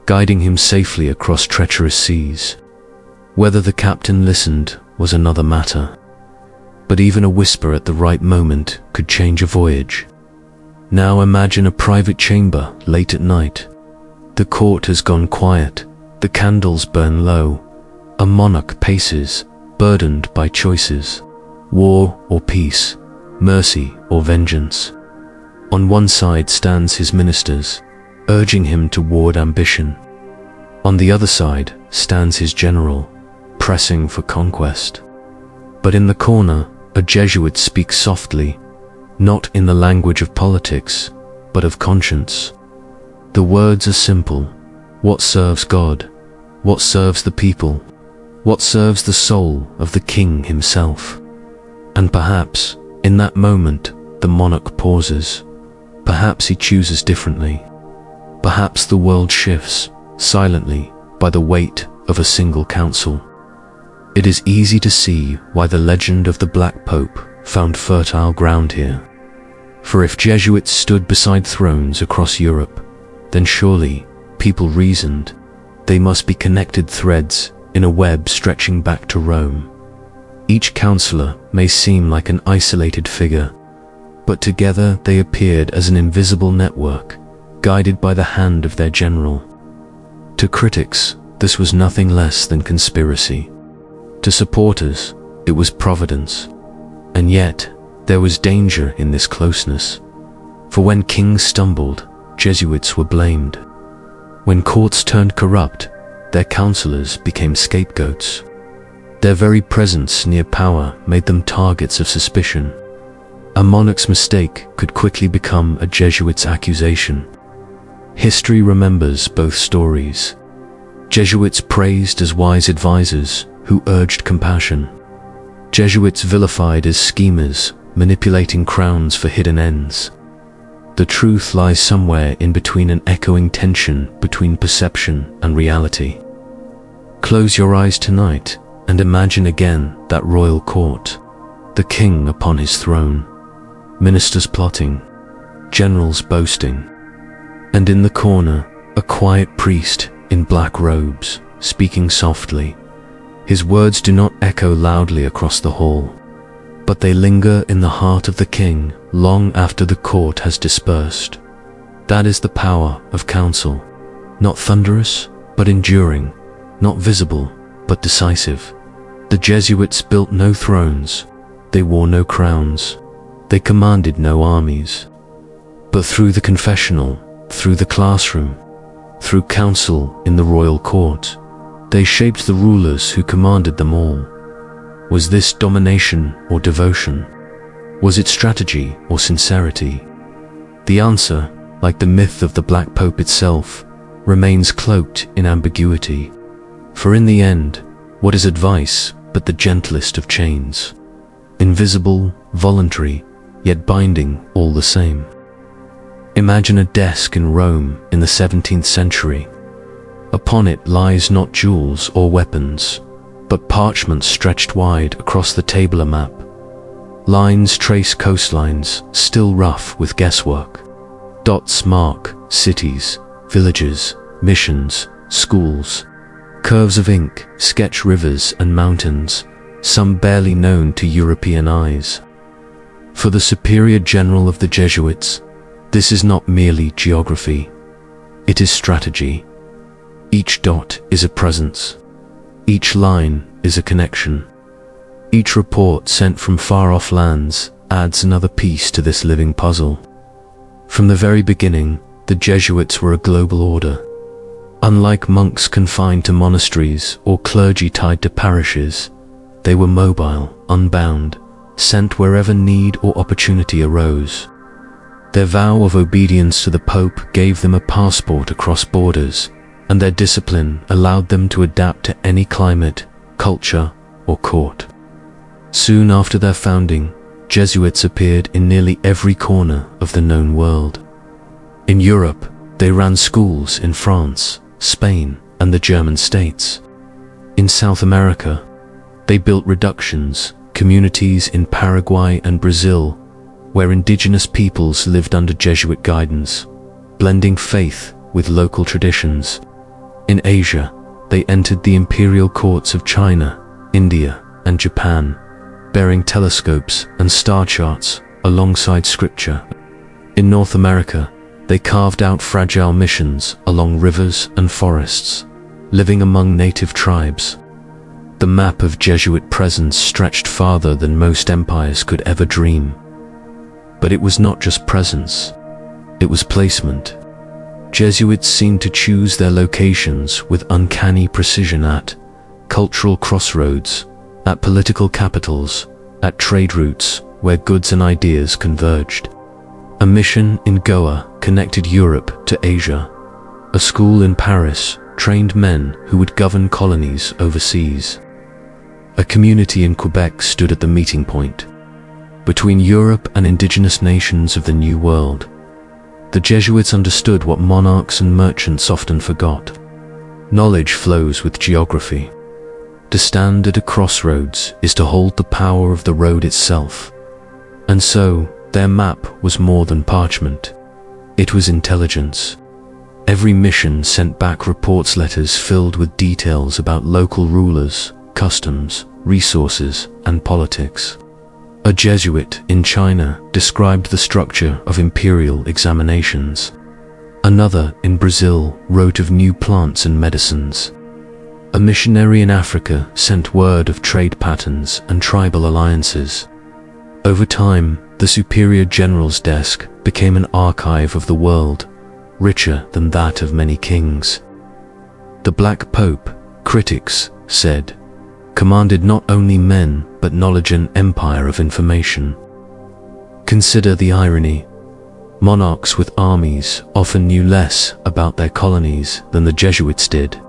guiding him safely across treacherous seas. Whether the captain listened was another matter, but even a whisper at the right moment could change a voyage. Now imagine a private chamber late at night. The court has gone quiet, the candles burn low. A monarch paces, burdened by choices, war or peace, mercy or vengeance. On one side stands his ministers, urging him toward ambition. On the other side stands his general, pressing for conquest. But in the corner, a Jesuit speaks softly, not in the language of politics, but of conscience. The words are simple. What serves God? What serves the people? What serves the soul of the king himself? And perhaps, in that moment, the monarch pauses. Perhaps he chooses differently. Perhaps the world shifts, silently, by the weight of a single counsel. It is easy to see why the legend of the Black Pope found fertile ground here. For if Jesuits stood beside thrones across Europe, then surely, people reasoned, they must be connected threads in a web stretching back to Rome. Each counselor may seem like an isolated figure, but together they appeared as an invisible network, guided by the hand of their general. To critics, this was nothing less than conspiracy. To supporters, it was providence. And yet, there was danger in this closeness. For when kings stumbled, Jesuits were blamed. When courts turned corrupt, their counselors became scapegoats. Their very presence near power made them targets of suspicion. A monarch's mistake could quickly become a Jesuit's accusation. History remembers both stories. Jesuits praised as wise advisors who urged compassion. Jesuits vilified as schemers, manipulating crowns for hidden ends. The truth lies somewhere in between, an echoing tension between perception and reality. Close your eyes tonight and imagine again that royal court, the king upon his throne, ministers plotting, generals boasting, and in the corner, a quiet priest in black robes, speaking softly. His words do not echo loudly across the hall, but they linger in the heart of the king long after the court has dispersed. That is the power of counsel, not thunderous, but enduring, not visible, but decisive. The Jesuits built no thrones, they wore no crowns, they commanded no armies. But through the confessional, through the classroom, through counsel in the royal court, they shaped the rulers who commanded them all. Was this domination or devotion? Was it strategy or sincerity? The answer, like the myth of the Black Pope itself, remains cloaked in ambiguity. For in the end, what is advice but the gentlest of chains? Invisible, voluntary, yet binding all the same. Imagine a desk in Rome in the 17th century. Upon it lies not jewels or weapons, but parchment stretched wide across the table, a map. Lines trace coastlines, still rough with guesswork. Dots mark cities, villages, missions, schools. Curves of ink sketch rivers and mountains, some barely known to European eyes. For the superior general of the Jesuits, this is not merely geography. It is strategy. Each dot is a presence. Each line is a connection. Each report sent from far-off lands adds another piece to this living puzzle. From the very beginning, the Jesuits were a global order. Unlike monks confined to monasteries or clergy tied to parishes, they were mobile, unbound, sent wherever need or opportunity arose. Their vow of obedience to the Pope gave them a passport across borders, and their discipline allowed them to adapt to any climate, culture, or court. Soon after their founding, Jesuits appeared in nearly every corner of the known world. In Europe, they ran schools in France, Spain, and the German states. In South America, they built reductions, communities in Paraguay and Brazil, where indigenous peoples lived under Jesuit guidance, blending faith with local traditions. In Asia, they entered the imperial courts of China, India, and Japan, bearing telescopes and star charts alongside scripture. In North America, they carved out fragile missions along rivers and forests, living among native tribes. The map of Jesuit presence stretched farther than most empires could ever dream. But it was not just presence, it was placement. Jesuits seemed to choose their locations with uncanny precision at cultural crossroads, at political capitals, at trade routes where goods and ideas converged. A mission in Goa connected Europe to Asia. A school in Paris trained men who would govern colonies overseas. A community in Quebec stood at the meeting point between Europe and indigenous nations of the New World. The Jesuits understood what monarchs and merchants often forgot. Knowledge flows with geography. To stand at a crossroads is to hold the power of the road itself. And so, their map was more than parchment. It was intelligence. Every mission sent back reports letters filled with details about local rulers, customs, resources, and politics. A Jesuit in China described the structure of imperial examinations. Another in Brazil wrote of new plants and medicines. A missionary in Africa sent word of trade patterns and tribal alliances. Over time, the superior general's desk became an archive of the world, richer than that of many kings. The Black Pope, critics said, commanded not only men but knowledge and empire of information. Consider the irony. Monarchs with armies often knew less about their colonies than the Jesuits did.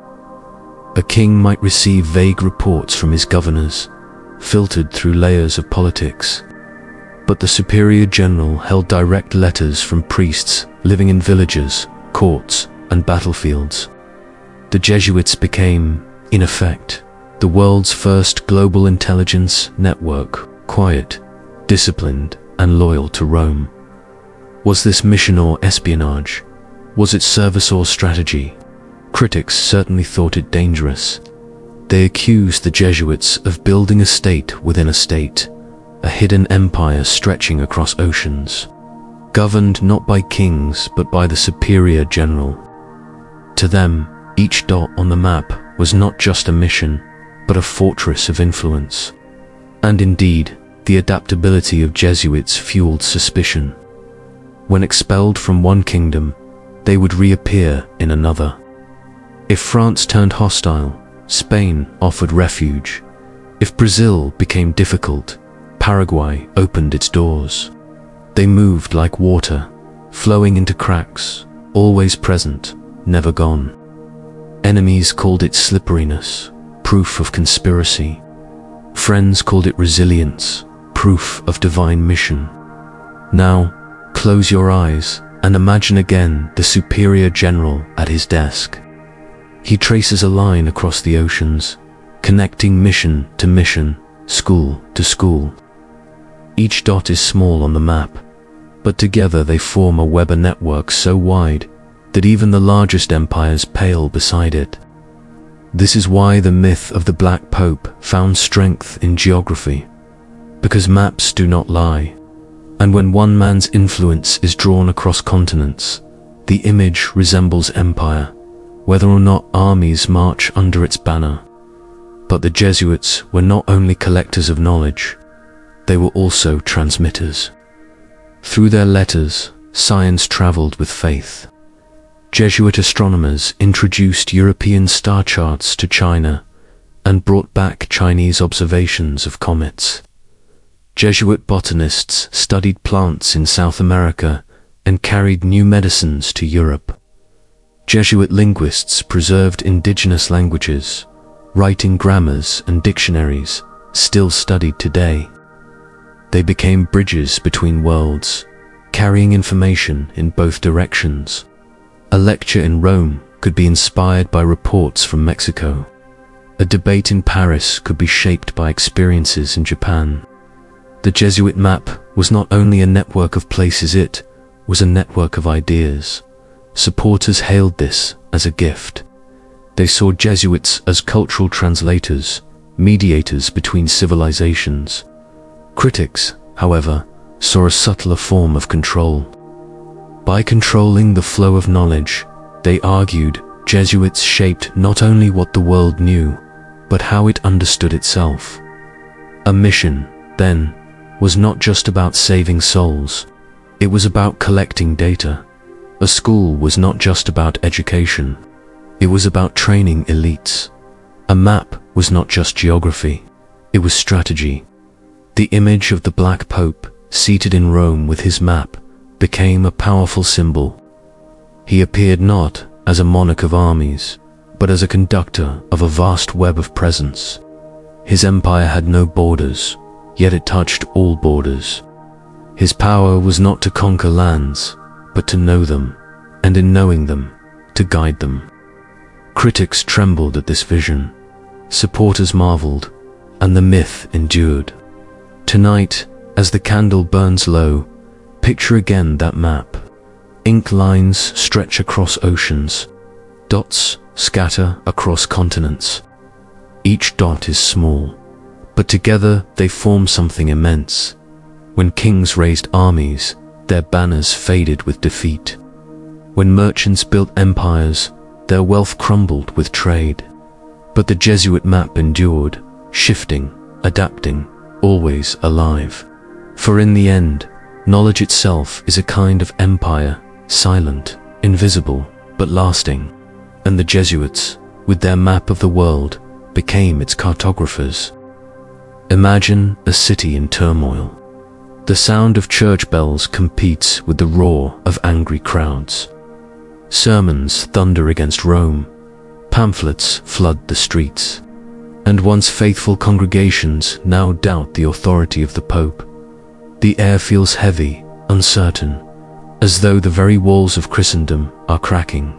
A king might receive vague reports from his governors, filtered through layers of politics. But the superior general held direct letters from priests living in villages, courts, and battlefields. The Jesuits became, in effect, the world's first global intelligence network, quiet, disciplined, and loyal to Rome. Was this mission or espionage? Was it service or strategy? Critics certainly thought it dangerous. They accused the Jesuits of building a state within a state, a hidden empire stretching across oceans, governed not by kings but by the superior general. To them, each dot on the map was not just a mission, but a fortress of influence. And indeed, the adaptability of Jesuits fueled suspicion. When expelled from one kingdom, they would reappear in another. If France turned hostile, Spain offered refuge. If Brazil became difficult, Paraguay opened its doors. They moved like water, flowing into cracks, always present, never gone. Enemies called it slipperiness, proof of conspiracy. Friends called it resilience, proof of divine mission. Now, close your eyes and imagine again the superior general at his desk. He traces a line across the oceans, connecting mission to mission, school to school. Each dot is small on the map, but together they form a web network so wide that even the largest empires pale beside it. This is why the myth of the Black Pope found strength in geography, because maps do not lie, and when one man's influence is drawn across continents, the image resembles empire, whether or not armies march under its banner. But the Jesuits were not only collectors of knowledge, they were also transmitters. Through their letters, science traveled with faith. Jesuit astronomers introduced European star charts to China and brought back Chinese observations of comets. Jesuit botanists studied plants in South America and carried new medicines to Europe. Jesuit linguists preserved indigenous languages, writing grammars and dictionaries still studied today. They became bridges between worlds, carrying information in both directions. A lecture in Rome could be inspired by reports from Mexico. A debate in Paris could be shaped by experiences in Japan. The Jesuit map was not only a network of places, it was a network of ideas. Supporters hailed this as a gift. They saw Jesuits as cultural translators, mediators between civilizations. Critics, however, saw a subtler form of control. By controlling the flow of knowledge, they argued Jesuits shaped not only what the world knew, but how it understood itself. A mission, then, was not just about saving souls, it was about collecting data. A school was not just about education, it was about training elites. A map was not just geography, it was strategy. The image of the Black Pope, seated in Rome with his map, became a powerful symbol. He appeared not as a monarch of armies, but as a conductor of a vast web of presence. His empire had no borders, yet it touched all borders. His power was not to conquer lands, but to know them, and in knowing them, to guide them. Critics trembled at this vision, supporters marveled, and the myth endured. Tonight, as the candle burns low, picture again that map. Ink lines stretch across oceans, dots scatter across continents. Each dot is small, but together they form something immense. When kings raised armies, their banners faded with defeat. When merchants built empires, their wealth crumbled with trade. But the Jesuit map endured, shifting, adapting, always alive. For in the end, knowledge itself is a kind of empire, silent, invisible, but lasting. And the Jesuits, with their map of the world, became its cartographers. Imagine a city in turmoil. The sound of church bells competes with the roar of angry crowds. Sermons thunder against Rome, pamphlets flood the streets, and once faithful congregations now doubt the authority of the Pope. The air feels heavy, uncertain, as though the very walls of Christendom are cracking.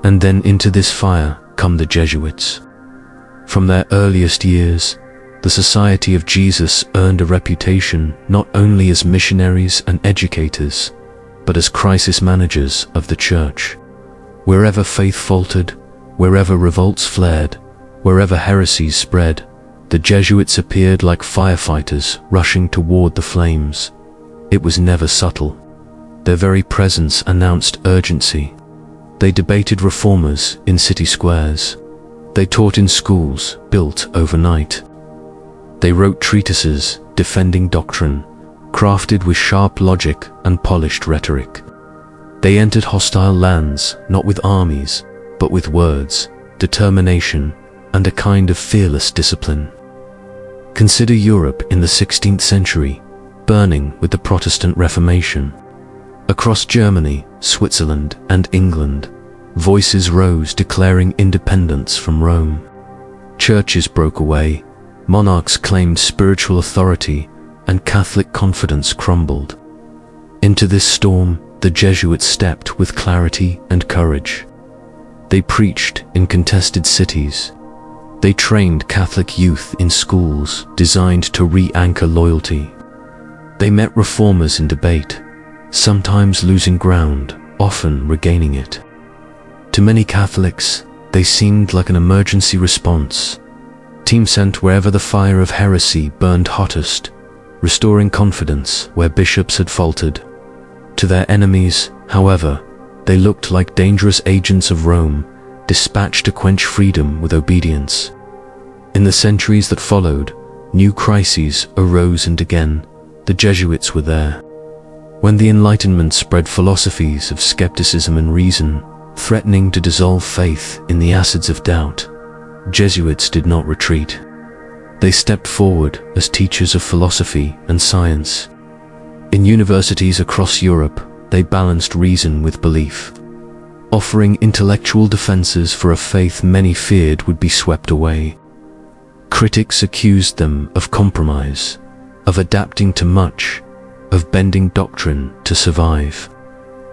And then into this fire come the Jesuits. From their earliest years, the Society of Jesus earned a reputation not only as missionaries and educators, but as crisis managers of the Church. Wherever faith faltered, wherever revolts flared, wherever heresies spread, the Jesuits appeared like firefighters rushing toward the flames. It was never subtle. Their very presence announced urgency. They debated reformers in city squares. They taught in schools built overnight. They wrote treatises defending doctrine, crafted with sharp logic and polished rhetoric. They entered hostile lands not with armies, but with words, determination, and a kind of fearless discipline. Consider Europe in the 16th century, burning with the Protestant Reformation. Across Germany, Switzerland, and England, voices rose declaring independence from Rome. Churches broke away, monarchs claimed spiritual authority, and Catholic confidence crumbled. Into this storm, the Jesuits stepped with clarity and courage. They preached in contested cities. They trained Catholic youth in schools designed to re-anchor loyalty. They met reformers in debate, sometimes losing ground, often regaining it. To many Catholics, they seemed like an emergency response, team sent wherever the fire of heresy burned hottest, restoring confidence where bishops had faltered. To their enemies, however, they looked like dangerous agents of Rome, dispatched to quench freedom with obedience. In the centuries that followed, new crises arose, and again, the Jesuits were there. When the Enlightenment spread philosophies of skepticism and reason, threatening to dissolve faith in the acids of doubt, Jesuits did not retreat. They stepped forward as teachers of philosophy and science. In universities across Europe, they balanced reason with belief, offering intellectual defenses for a faith many feared would be swept away. Critics accused them of compromise, of adapting too much, of bending doctrine to survive.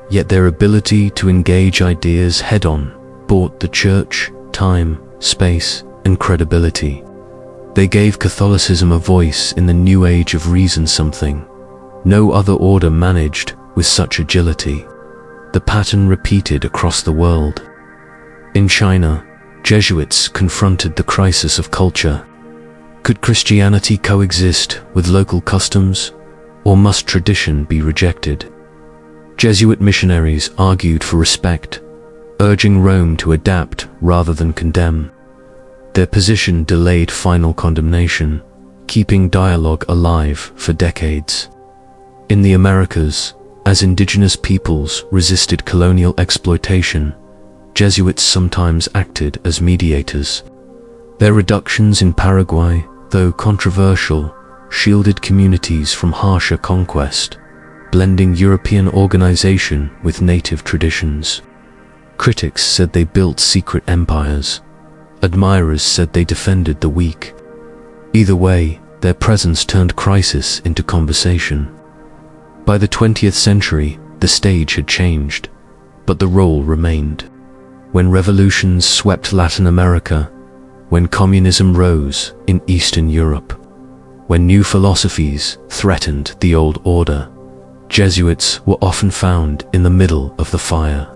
Yet their ability to engage ideas head-on bought the Church time, space, and credibility. They gave Catholicism a voice in the new age of reason, something no other order managed with such agility. The pattern repeated across the world. In China, Jesuits confronted the crisis of culture. Could Christianity coexist with local customs, or must tradition be rejected? Jesuit missionaries argued for respect, urging Rome to adapt rather than condemn. Their position delayed final condemnation, keeping dialogue alive for decades. In the Americas, as indigenous peoples resisted colonial exploitation, Jesuits sometimes acted as mediators. Their reductions in Paraguay, though controversial, shielded communities from harsher conquest, blending European organization with native traditions. Critics said they built secret empires. Admirers said they defended the weak. Either way, their presence turned crisis into conversation. By the 20th century, the stage had changed, but the role remained. When revolutions swept Latin America, when communism rose in Eastern Europe, when new philosophies threatened the old order, Jesuits were often found in the middle of the fire.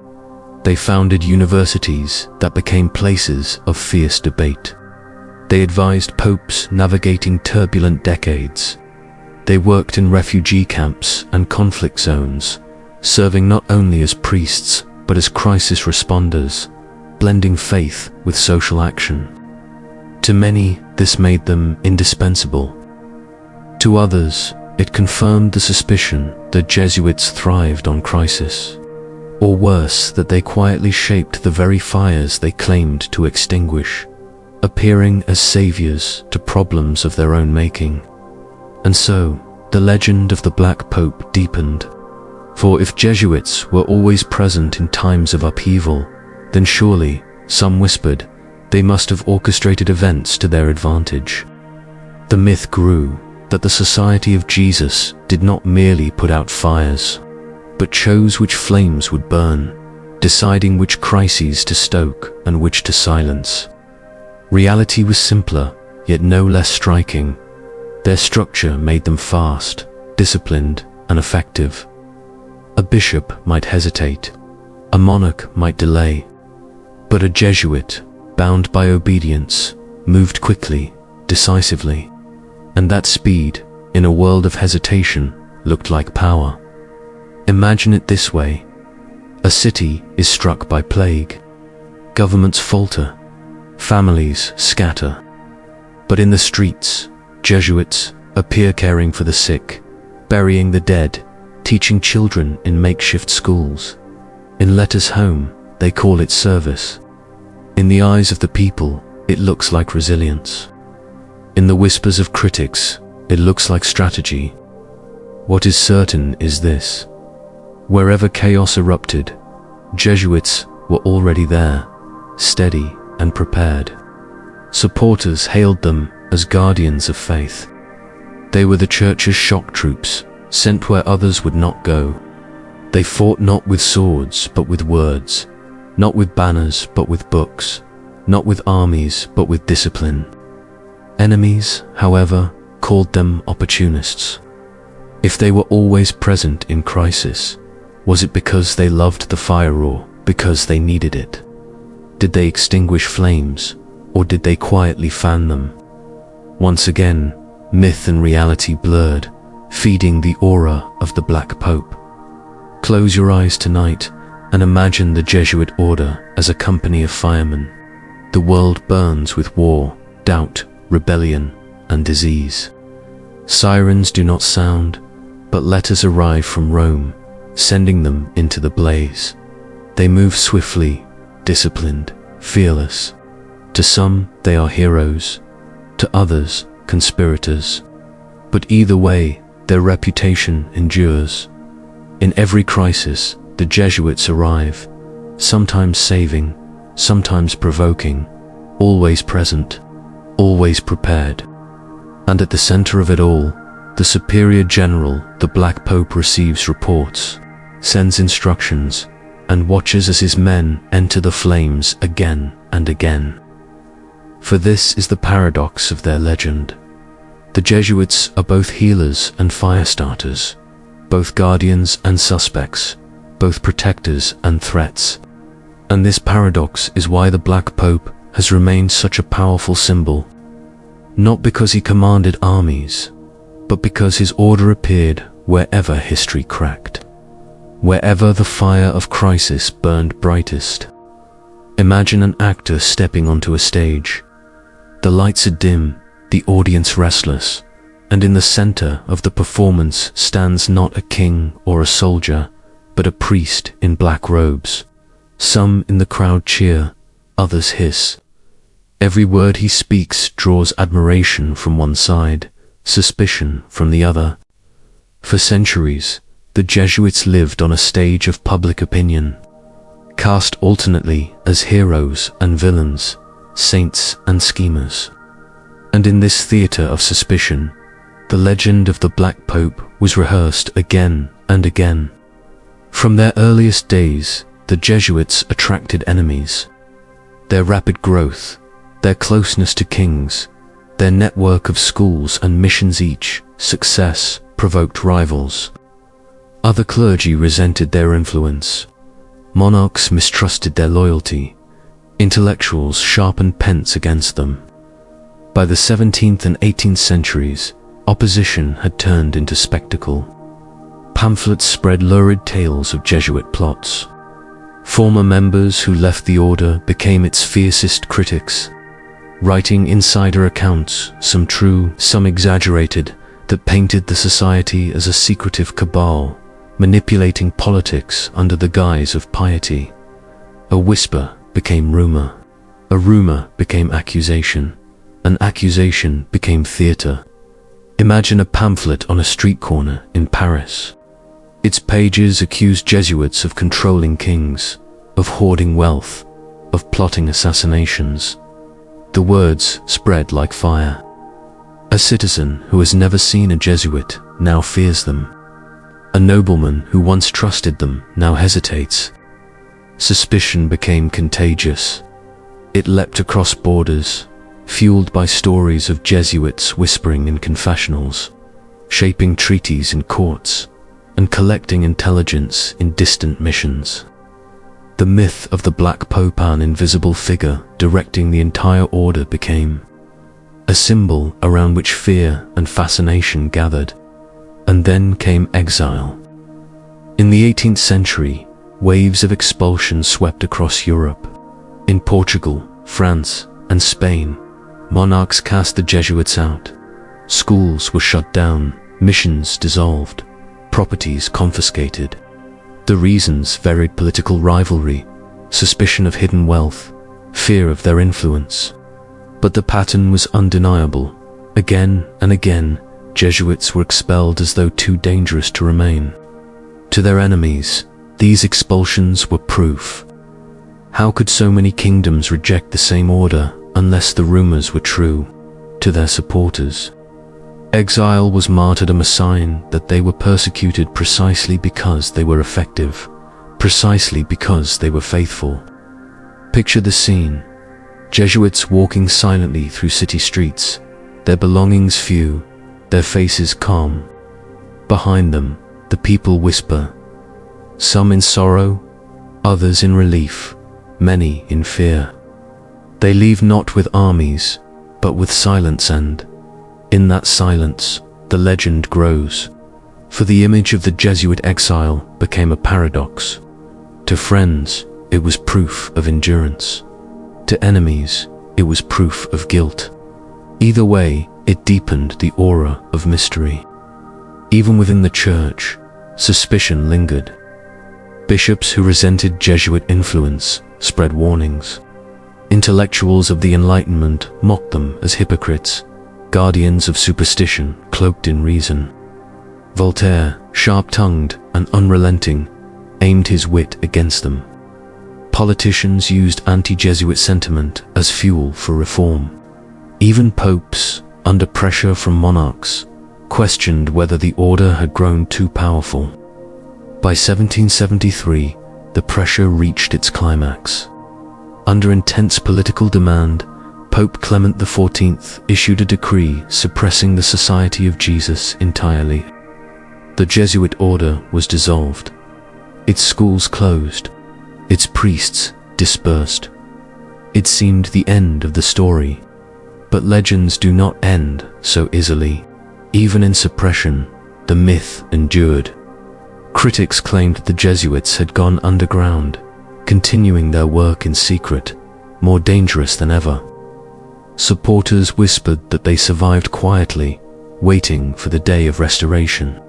They founded universities that became places of fierce debate. They advised popes navigating turbulent decades. They worked in refugee camps and conflict zones, serving not only as priests but as crisis responders, blending faith with social action. To many, this made them indispensable. To others, it confirmed the suspicion that Jesuits thrived on crisis, or worse, that they quietly shaped the very fires they claimed to extinguish, appearing as saviors to problems of their own making. And so, the legend of the Black Pope deepened. For if Jesuits were always present in times of upheaval, then surely, some whispered, they must have orchestrated events to their advantage. The myth grew that the Society of Jesus did not merely put out fires, but chose which flames would burn, deciding which crises to stoke and which to silence. Reality was simpler, yet no less striking. Their structure made them fast, disciplined, and effective. A bishop might hesitate, a monarch might delay, but a Jesuit, bound by obedience, moved quickly, decisively, and that speed, in a world of hesitation, looked like power. Imagine it this way: a city is struck by plague, governments falter, families scatter, but in the streets, Jesuits appear caring for the sick, burying the dead, teaching children in makeshift schools. In letters home, they call it service. In the eyes of the people, it looks like resilience. In the whispers of critics, it looks like strategy. What is certain is this: wherever chaos erupted, Jesuits were already there, steady and prepared. Supporters hailed them as guardians of faith. They were the Church's shock troops, sent where others would not go. They fought not with swords, but with words, not with banners, but with books, not with armies, but with discipline. Enemies, however, called them opportunists. If they were always present in crisis, was it because they loved the fire or because they needed it? Did they extinguish flames, or did they quietly fan them? Once again, myth and reality blurred, feeding the aura of the Black Pope. Close your eyes tonight and imagine the Jesuit order as a company of firemen. The world burns with war, doubt, rebellion, and disease. Sirens do not sound, but letters arrive from Rome, sending them into the blaze. They move swiftly, disciplined, fearless. To some, they are heroes. To others, conspirators. But either way, their reputation endures. In every crisis, the Jesuits arrive, sometimes saving, sometimes provoking, always present, always prepared. And at the center of it all, the superior general, the Black Pope, receives reports, sends instructions, and watches as his men enter the flames again and again. For this is the paradox of their legend. The Jesuits are both healers and fire starters, both guardians and suspects, both protectors and threats. And this paradox is why the Black Pope has remained such a powerful symbol, not because he commanded armies, but because his order appeared wherever history cracked, wherever the fire of crisis burned brightest. Imagine an actor stepping onto a stage. The lights are dim, the audience restless, and in the center of the performance stands not a king or a soldier, but a priest in black robes. Some in the crowd cheer, others hiss. Every word he speaks draws admiration from one side, suspicion from the other. For centuries, the Jesuits lived on a stage of public opinion, cast alternately as heroes and villains, saints and schemers. And in this theater of suspicion, the legend of the Black Pope was rehearsed again and again. From their earliest days, the Jesuits attracted enemies. Their rapid growth, their closeness to kings, their network of schools and missions, each success provoked rivals. Other clergy resented their influence. Monarchs mistrusted their loyalty. Intellectuals sharpened pens against them. By the 17th and 18th centuries, opposition had turned into spectacle. Pamphlets spread lurid tales of Jesuit plots. Former members who left the order became its fiercest critics, writing insider accounts, some true, some exaggerated, that painted the society as a secretive cabal, manipulating politics under the guise of piety. A whisper became rumor. A rumor became accusation. An accusation became theater. Imagine a pamphlet on a street corner in Paris. Its pages accused Jesuits of controlling kings, of hoarding wealth, of plotting assassinations. The words spread like fire. A citizen who has never seen a Jesuit now fears them. A nobleman who once trusted them now hesitates. Suspicion became contagious. It leapt across borders, fueled by stories of Jesuits whispering in confessionals, shaping treaties in courts, and collecting intelligence in distant missions. The myth of the Black Pope, an invisible figure directing the entire order, became a symbol around which fear and fascination gathered. And then came exile. In the 18th century, waves of expulsion swept across Europe. In Portugal, France, and Spain, monarchs cast the Jesuits out. Schools were shut down, missions dissolved, properties confiscated. The reasons varied: political rivalry, suspicion of hidden wealth, fear of their influence. But the pattern was undeniable. Again and again, Jesuits were expelled as though too dangerous to remain. To their enemies, these expulsions were proof. How could so many kingdoms reject the same order unless the rumors were true? To their supporters, Exile was martyrdom, a sign that they were persecuted precisely because they were effective, precisely because they were faithful. Picture the scene. Jesuits walking silently through city streets, their belongings few, their faces calm. Behind them, the people whisper, some in sorrow, others in relief, many in fear. They leave not with armies, but with silence, and in that silence, the legend grows. For the image of the Jesuit exile became a paradox. To friends, it was proof of endurance. To enemies, it was proof of guilt. Either way, it deepened the aura of mystery. Even within the church, suspicion lingered. Bishops who resented Jesuit influence spread warnings. Intellectuals of the Enlightenment mocked them as hypocrites, guardians of superstition cloaked in reason. Voltaire, sharp-tongued and unrelenting, aimed his wit against them. Politicians used anti-Jesuit sentiment as fuel for reform. Even popes, under pressure from monarchs, questioned whether the order had grown too powerful. By 1773, the pressure reached its climax. Under intense political demand, Pope Clement XIV issued a decree suppressing the Society of Jesus entirely. The Jesuit order was dissolved. Its schools closed. Its priests dispersed. It seemed the end of the story. But legends do not end so easily. Even in suppression, the myth endured. Critics claimed the Jesuits had gone underground, continuing their work in secret, more dangerous than ever. Supporters whispered that they survived quietly, waiting for the day of restoration.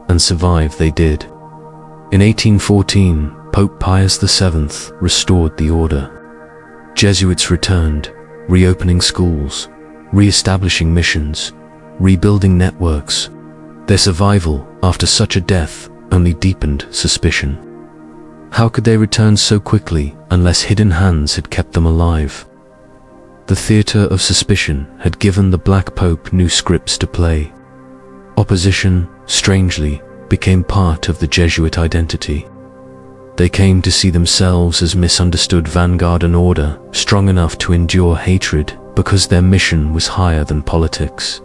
And survive they did. In 1814, Pope Pius VII restored the order. Jesuits returned, reopening schools, re-establishing missions, rebuilding networks. Their survival after such a death only deepened suspicion. How could they return so quickly unless hidden hands had kept them alive? The theater of suspicion had given the Black Pope new scripts to play. Opposition, strangely, became part of the Jesuit identity. They came to see themselves as misunderstood vanguard, an order strong enough to endure hatred because their mission was higher than politics.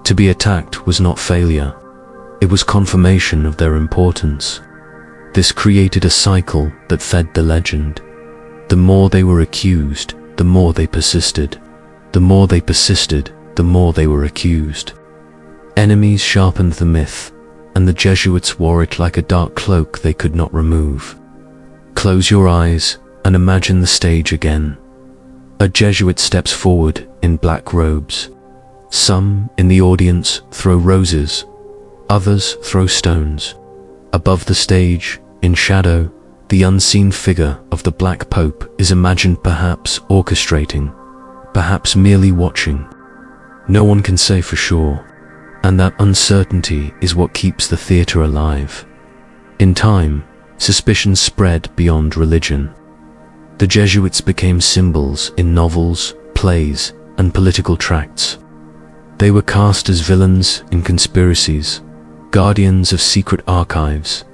To be attacked was not failure. It was confirmation of their importance. This created a cycle that fed the legend. The more they were accused, the more they persisted. The more they persisted, the more they were accused. Enemies sharpened the myth, and the Jesuits wore it like a dark cloak they could not remove. Close your eyes and imagine the stage again. A Jesuit steps forward in black robes. Some in the audience throw roses, others throw stones. Above the stage, in shadow, the unseen figure of the Black Pope is imagined, perhaps orchestrating, perhaps merely watching. No one can say for sure, and that uncertainty is what keeps the theater alive. In time, suspicion spread beyond religion. The Jesuits became symbols in novels, plays, and political tracts. They were cast as villains in conspiracies, guardians of secret archives,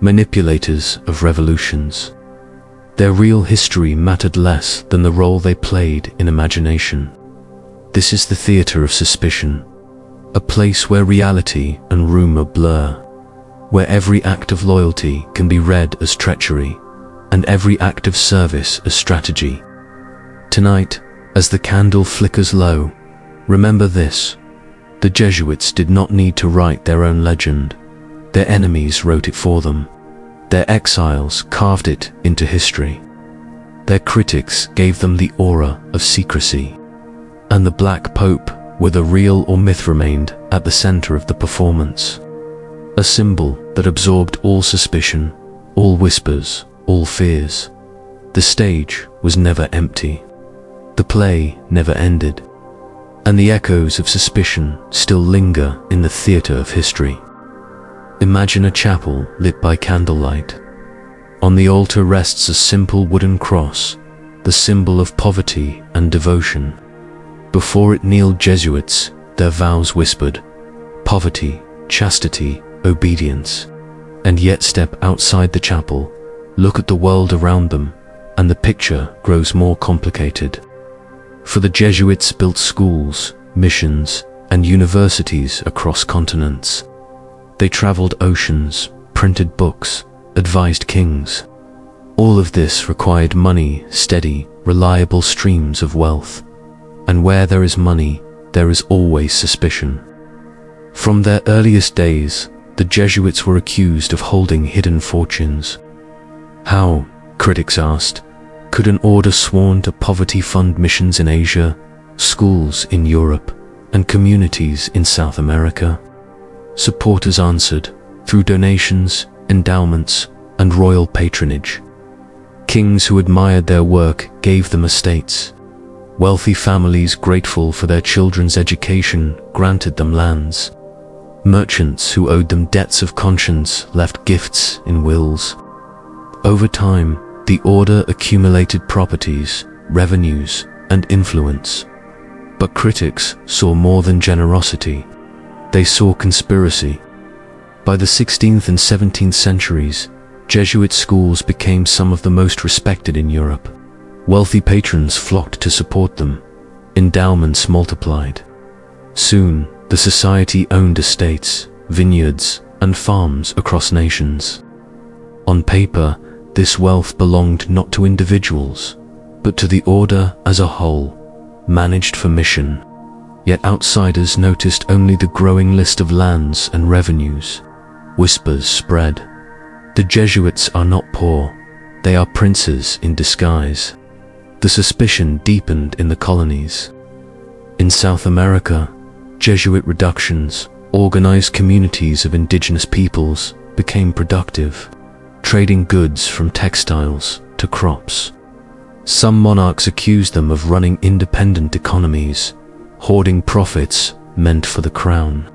manipulators of revolutions. Their real history mattered less than the role they played in imagination. This is the theater of suspicion, a place where reality and rumor blur, where every act of loyalty can be read as treachery, and every act of service as strategy. Tonight, as the candle flickers low, remember this: the Jesuits did not need to write their own legend. Their enemies wrote it for them. Their exiles carved it into history. Their critics gave them the aura of secrecy. And the Black Pope, whether real or myth, remained at the center of the performance. A symbol that absorbed all suspicion, all whispers, all fears. The stage was never empty. The play never ended. And the echoes of suspicion still linger in the theater of history. Imagine a chapel lit by candlelight. On the altar rests a simple wooden cross, the symbol of poverty and devotion. Before it kneeled Jesuits, their vows whispered, poverty, chastity, obedience. And yet step outside the chapel, look at the world around them, and the picture grows more complicated. For the Jesuits built schools, missions, and universities across continents. They traveled oceans, printed books, advised kings. All of this required money, steady, reliable streams of wealth. And where there is money, there is always suspicion. From their earliest days, the Jesuits were accused of holding hidden fortunes. How, critics asked, could an order sworn to poverty fund missions in Asia, schools in Europe, and communities in South America? Supporters answered, through donations, endowments, and royal patronage. Kings who admired their work gave them estates. Wealthy families grateful for their children's education granted them lands. Merchants who owed them debts of conscience left gifts in wills. Over time, the order accumulated properties, revenues, and influence. But critics saw more than generosity. They saw conspiracy. By the 16th and 17th centuries, Jesuit schools became some of the most respected in Europe. Wealthy patrons flocked to support them. Endowments multiplied. Soon, the society owned estates, vineyards, and farms across nations. On paper, this wealth belonged not to individuals, but to the order as a whole, managed for mission. Yet outsiders noticed only the growing list of lands and revenues. Whispers spread. The Jesuits are not poor, they are princes in disguise. The suspicion deepened in the colonies. In South America, Jesuit reductions, organized communities of indigenous peoples, became productive, trading goods from textiles to crops. Some monarchs accused them of running independent economies, hoarding profits meant for the crown.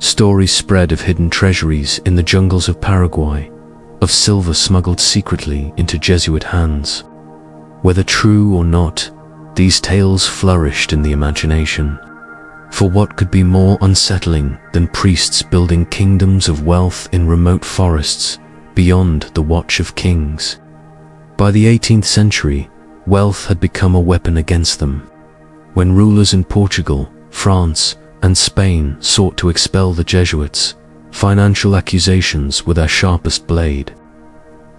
Stories spread of hidden treasuries in the jungles of Paraguay, of silver smuggled secretly into Jesuit hands. Whether true or not, these tales flourished in the imagination. For what could be more unsettling than priests building kingdoms of wealth in remote forests beyond the watch of kings? By the 18th century, wealth had become a weapon against them. When rulers in Portugal, France, and Spain sought to expel the Jesuits, financial accusations were their sharpest blade.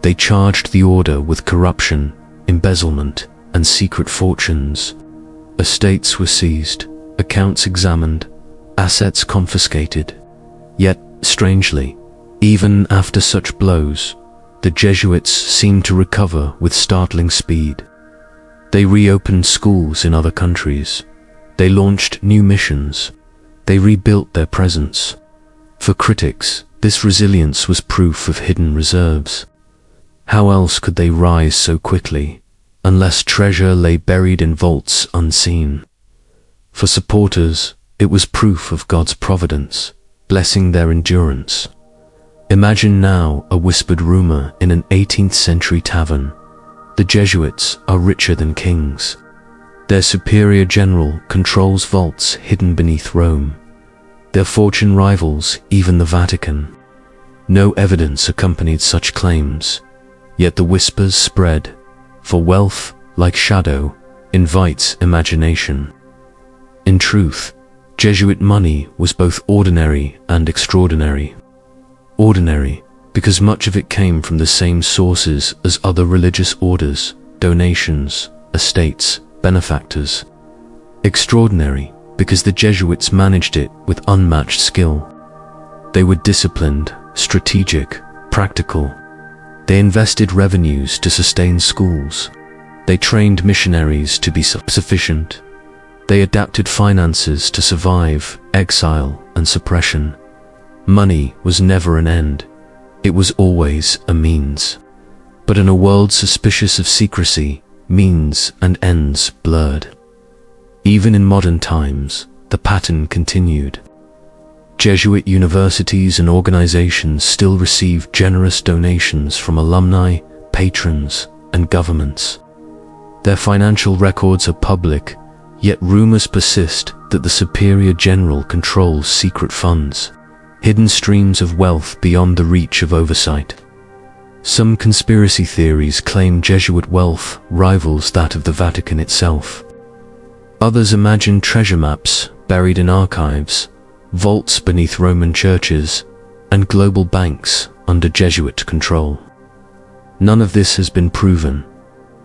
They charged the order with corruption, embezzlement, and secret fortunes. Estates were seized, accounts examined, assets confiscated. Yet, strangely, even after such blows, the Jesuits seemed to recover with startling speed. They reopened schools in other countries. They launched new missions. They rebuilt their presence. For critics, this resilience was proof of hidden reserves. How else could they rise so quickly, unless treasure lay buried in vaults unseen? For supporters, it was proof of God's providence, blessing their endurance. Imagine now a whispered rumor in an 18th century tavern. The Jesuits are richer than kings. Their superior general controls vaults hidden beneath Rome. Their fortune rivals even the Vatican. No evidence accompanied such claims, yet the whispers spread, for wealth, like shadow, invites imagination. In truth, Jesuit money was both ordinary and extraordinary. Ordinary, because much of it came from the same sources as other religious orders, donations, estates, benefactors. Extraordinary, because the Jesuits managed it with unmatched skill. They were disciplined, strategic, practical. They invested revenues to sustain schools. They trained missionaries to be self-sufficient. They adapted finances to survive exile and suppression. Money was never an end. It was always a means. But in a world suspicious of secrecy, means and ends blurred. Even in modern times, the pattern continued. Jesuit universities and organizations still receive generous donations from alumni, patrons, and governments. Their financial records are public, Yet rumors persist that the superior general controls secret funds, hidden streams of wealth beyond the reach of oversight. Some conspiracy theories claim Jesuit wealth rivals that of the Vatican itself. Others imagine treasure maps buried in archives, vaults beneath Roman churches, and global banks under Jesuit control. None of this has been proven,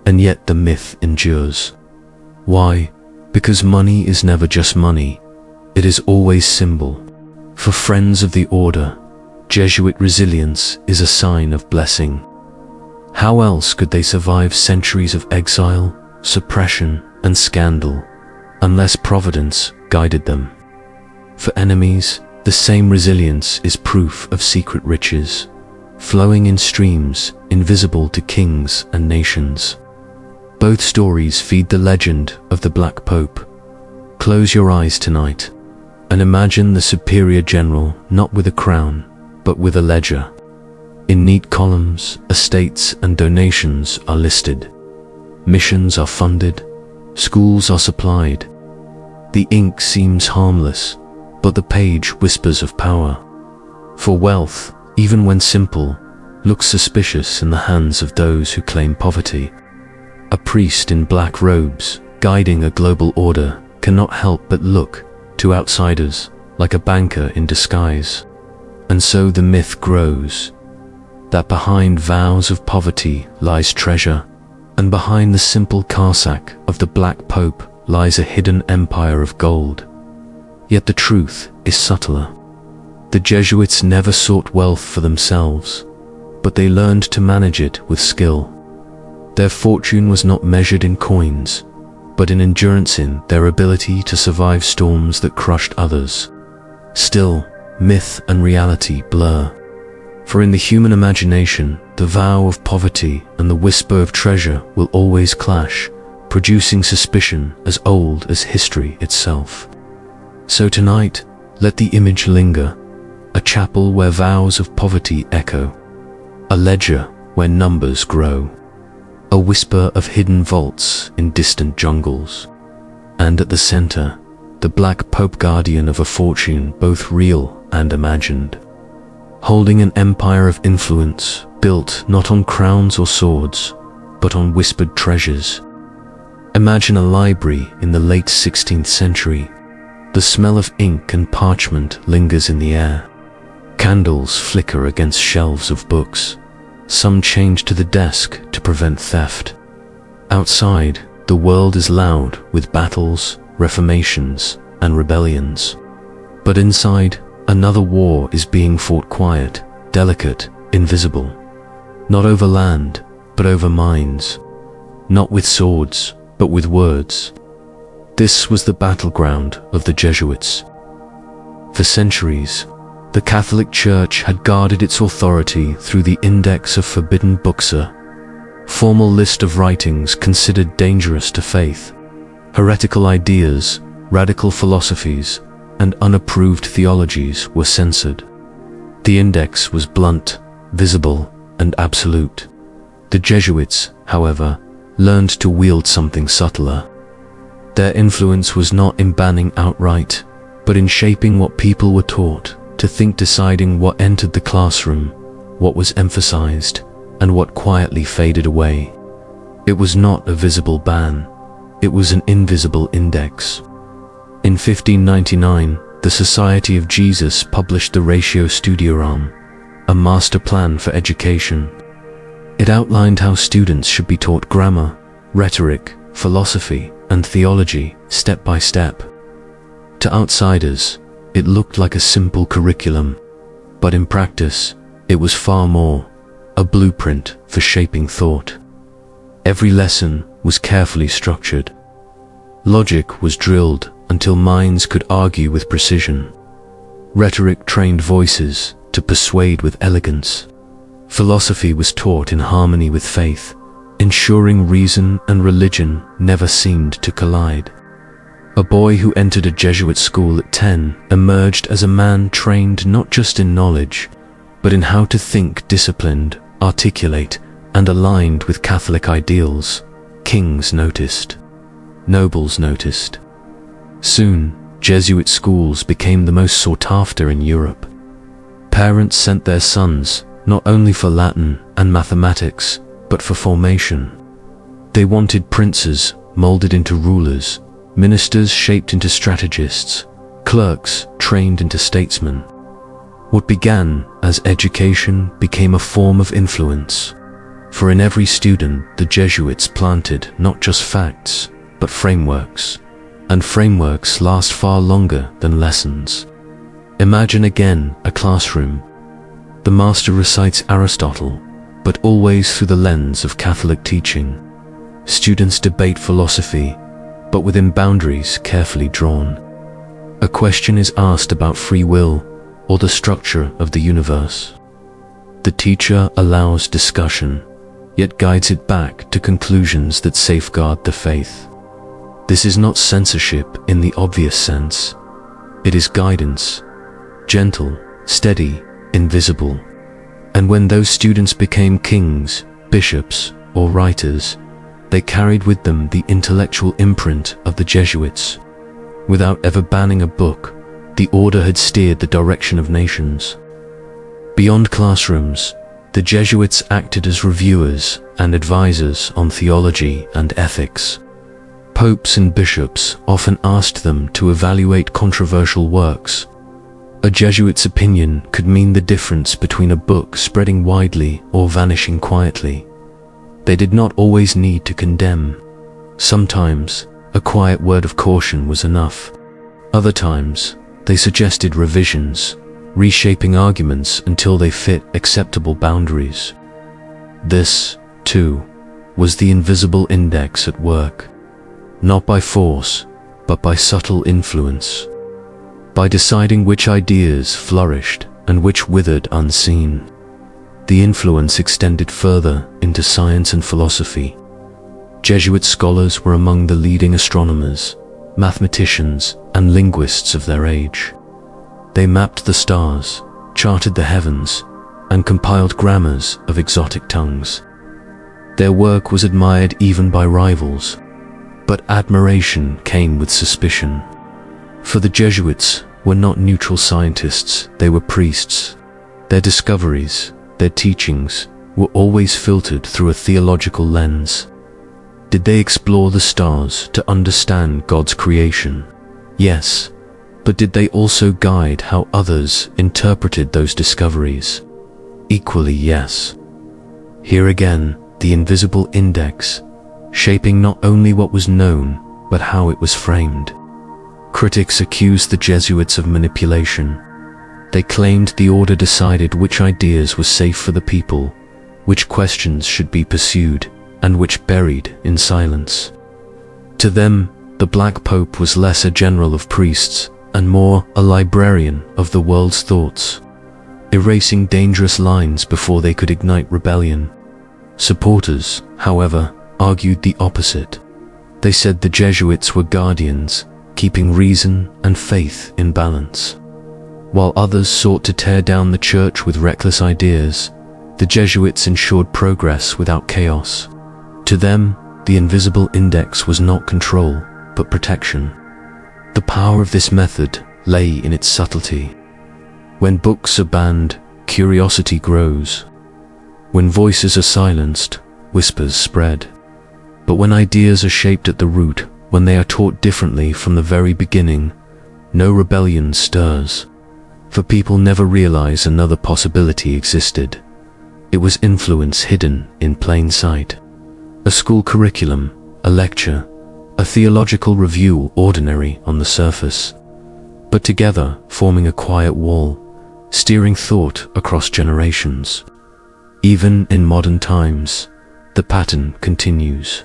and yet the myth endures. Why? Because money is never just money, it is always symbol. For friends of the order, Jesuit resilience is a sign of blessing. How else could they survive centuries of exile, suppression, and scandal, unless Providence guided them? For enemies, the same resilience is proof of secret riches, flowing in streams invisible to kings and nations. Both stories feed the legend of the Black Pope. Close your eyes tonight and imagine the superior general not with a crown, but with a ledger. In neat columns, estates and donations are listed. Missions are funded, schools are supplied. The ink seems harmless, but the page whispers of power. For wealth, even when simple, looks suspicious in the hands of those who claim poverty. A priest in black robes, guiding a global order, cannot help but look, to outsiders, like a banker in disguise. And so the myth grows, that behind vows of poverty lies treasure, and behind the simple cassack of the Black Pope lies a hidden empire of gold. Yet the truth is subtler. The Jesuits never sought wealth for themselves, but they learned to manage it with skill. Their fortune was not measured in coins, but in endurance, in their ability to survive storms that crushed others. Still, myth and reality blur. For in the human imagination, the vow of poverty and the whisper of treasure will always clash, producing suspicion as old as history itself. So tonight, let the image linger, a chapel where vows of poverty echo, a ledger where numbers grow, a whisper of hidden vaults in distant jungles, and at the center, the Black Pope, guardian of a fortune both real and imagined, holding an empire of influence built not on crowns or swords, but on whispered treasures. Imagine a library in the late 16th century. The smell of ink and parchment lingers in the air. Candles flicker against shelves of books, some chained to the desk to prevent theft. Outside, the world is loud with battles, reformations, and rebellions. But inside, another war is being fought, quiet, delicate, invisible. Not over land, but over minds. Not with swords, but with words. This was the battleground of the Jesuits. For centuries, the Catholic Church had guarded its authority through the Index of Forbidden Books, a formal list of writings considered dangerous to faith. Heretical ideas, radical philosophies, and unapproved theologies were censored. The index was blunt, visible, and absolute. The Jesuits, however, learned to wield something subtler. Their influence was not in banning outright, but in shaping what people were taught to think, deciding what entered the classroom, what was emphasized, and what quietly faded away. It was not a visible ban, it was an invisible index. In 1599, the Society of Jesus published the Ratio Studiorum, a master plan for education. It outlined how students should be taught grammar, rhetoric, philosophy, and theology step by step. To outsiders, it looked like a simple curriculum, but in practice, it was far more, a blueprint for shaping thought. Every lesson was carefully structured. Logic was drilled until minds could argue with precision. Rhetoric trained voices to persuade with elegance. Philosophy was taught in harmony with faith, ensuring reason and religion never seemed to collide. A boy who entered a Jesuit school at 10 emerged as a man trained not just in knowledge, but in how to think, disciplined, articulate, and aligned with Catholic ideals. Kings noticed. Nobles noticed. Soon, Jesuit schools became the most sought after in Europe. Parents sent their sons not only for Latin and mathematics, but for formation. They wanted princes molded into rulers, ministers shaped into strategists, clerks trained into statesmen. What began as education became a form of influence. For in every student, the Jesuits planted not just facts, but frameworks. And frameworks last far longer than lessons. Imagine again a classroom. The master recites Aristotle, but always through the lens of Catholic teaching. Students debate philosophy, but within boundaries carefully drawn. A question is asked about free will or the structure of the universe. The teacher allows discussion, yet guides it back to conclusions that safeguard the faith. This is not censorship in the obvious sense. It is guidance, gentle, steady, invisible. And when those students became kings, bishops, or writers, they carried with them the intellectual imprint of the Jesuits. Without ever banning a book, the order had steered the direction of nations. Beyond classrooms, the Jesuits acted as reviewers and advisors on theology and ethics. Popes and bishops often asked them to evaluate controversial works. A Jesuit's opinion could mean the difference between a book spreading widely or vanishing quietly. They did not always need to condemn. Sometimes, a quiet word of caution was enough. Other times, they suggested revisions, reshaping arguments until they fit acceptable boundaries. This, too, was the invisible index at work. Not by force, but by subtle influence. By deciding which ideas flourished and which withered unseen. The influence extended further into science and philosophy. Jesuit scholars were among the leading astronomers, mathematicians, and linguists of their age. They mapped the stars, charted the heavens, and compiled grammars of exotic tongues. Their work was admired even by rivals, but admiration came with suspicion. For the Jesuits were not neutral scientists, they were priests. Their discoveries, their teachings, were always filtered through a theological lens. Did they explore the stars to understand God's creation? Yes, but did they also guide how others interpreted those discoveries? Equally yes. Here again, the invisible index, shaping not only what was known, but how it was framed. Critics accused the Jesuits of manipulation. They claimed the order decided which ideas were safe for the people, which questions should be pursued, and which buried in silence. To them, the Black Pope was less a general of priests and more a librarian of the world's thoughts, erasing dangerous lines before they could ignite rebellion. Supporters, however, argued the opposite. They said the Jesuits were guardians, keeping reason and faith in balance. While others sought to tear down the church with reckless ideas, the Jesuits ensured progress without chaos. To them, the invisible index was not control, but protection. The power of this method lay in its subtlety. When books are banned, curiosity grows. When voices are silenced, whispers spread. But when ideas are shaped at the root, when they are taught differently from the very beginning, no rebellion stirs. For people never realize another possibility existed. It was influence hidden in plain sight. A school curriculum, a lecture, a theological review ordinary on the surface, but together forming a quiet wall, steering thought across generations. Even in modern times, the pattern continues.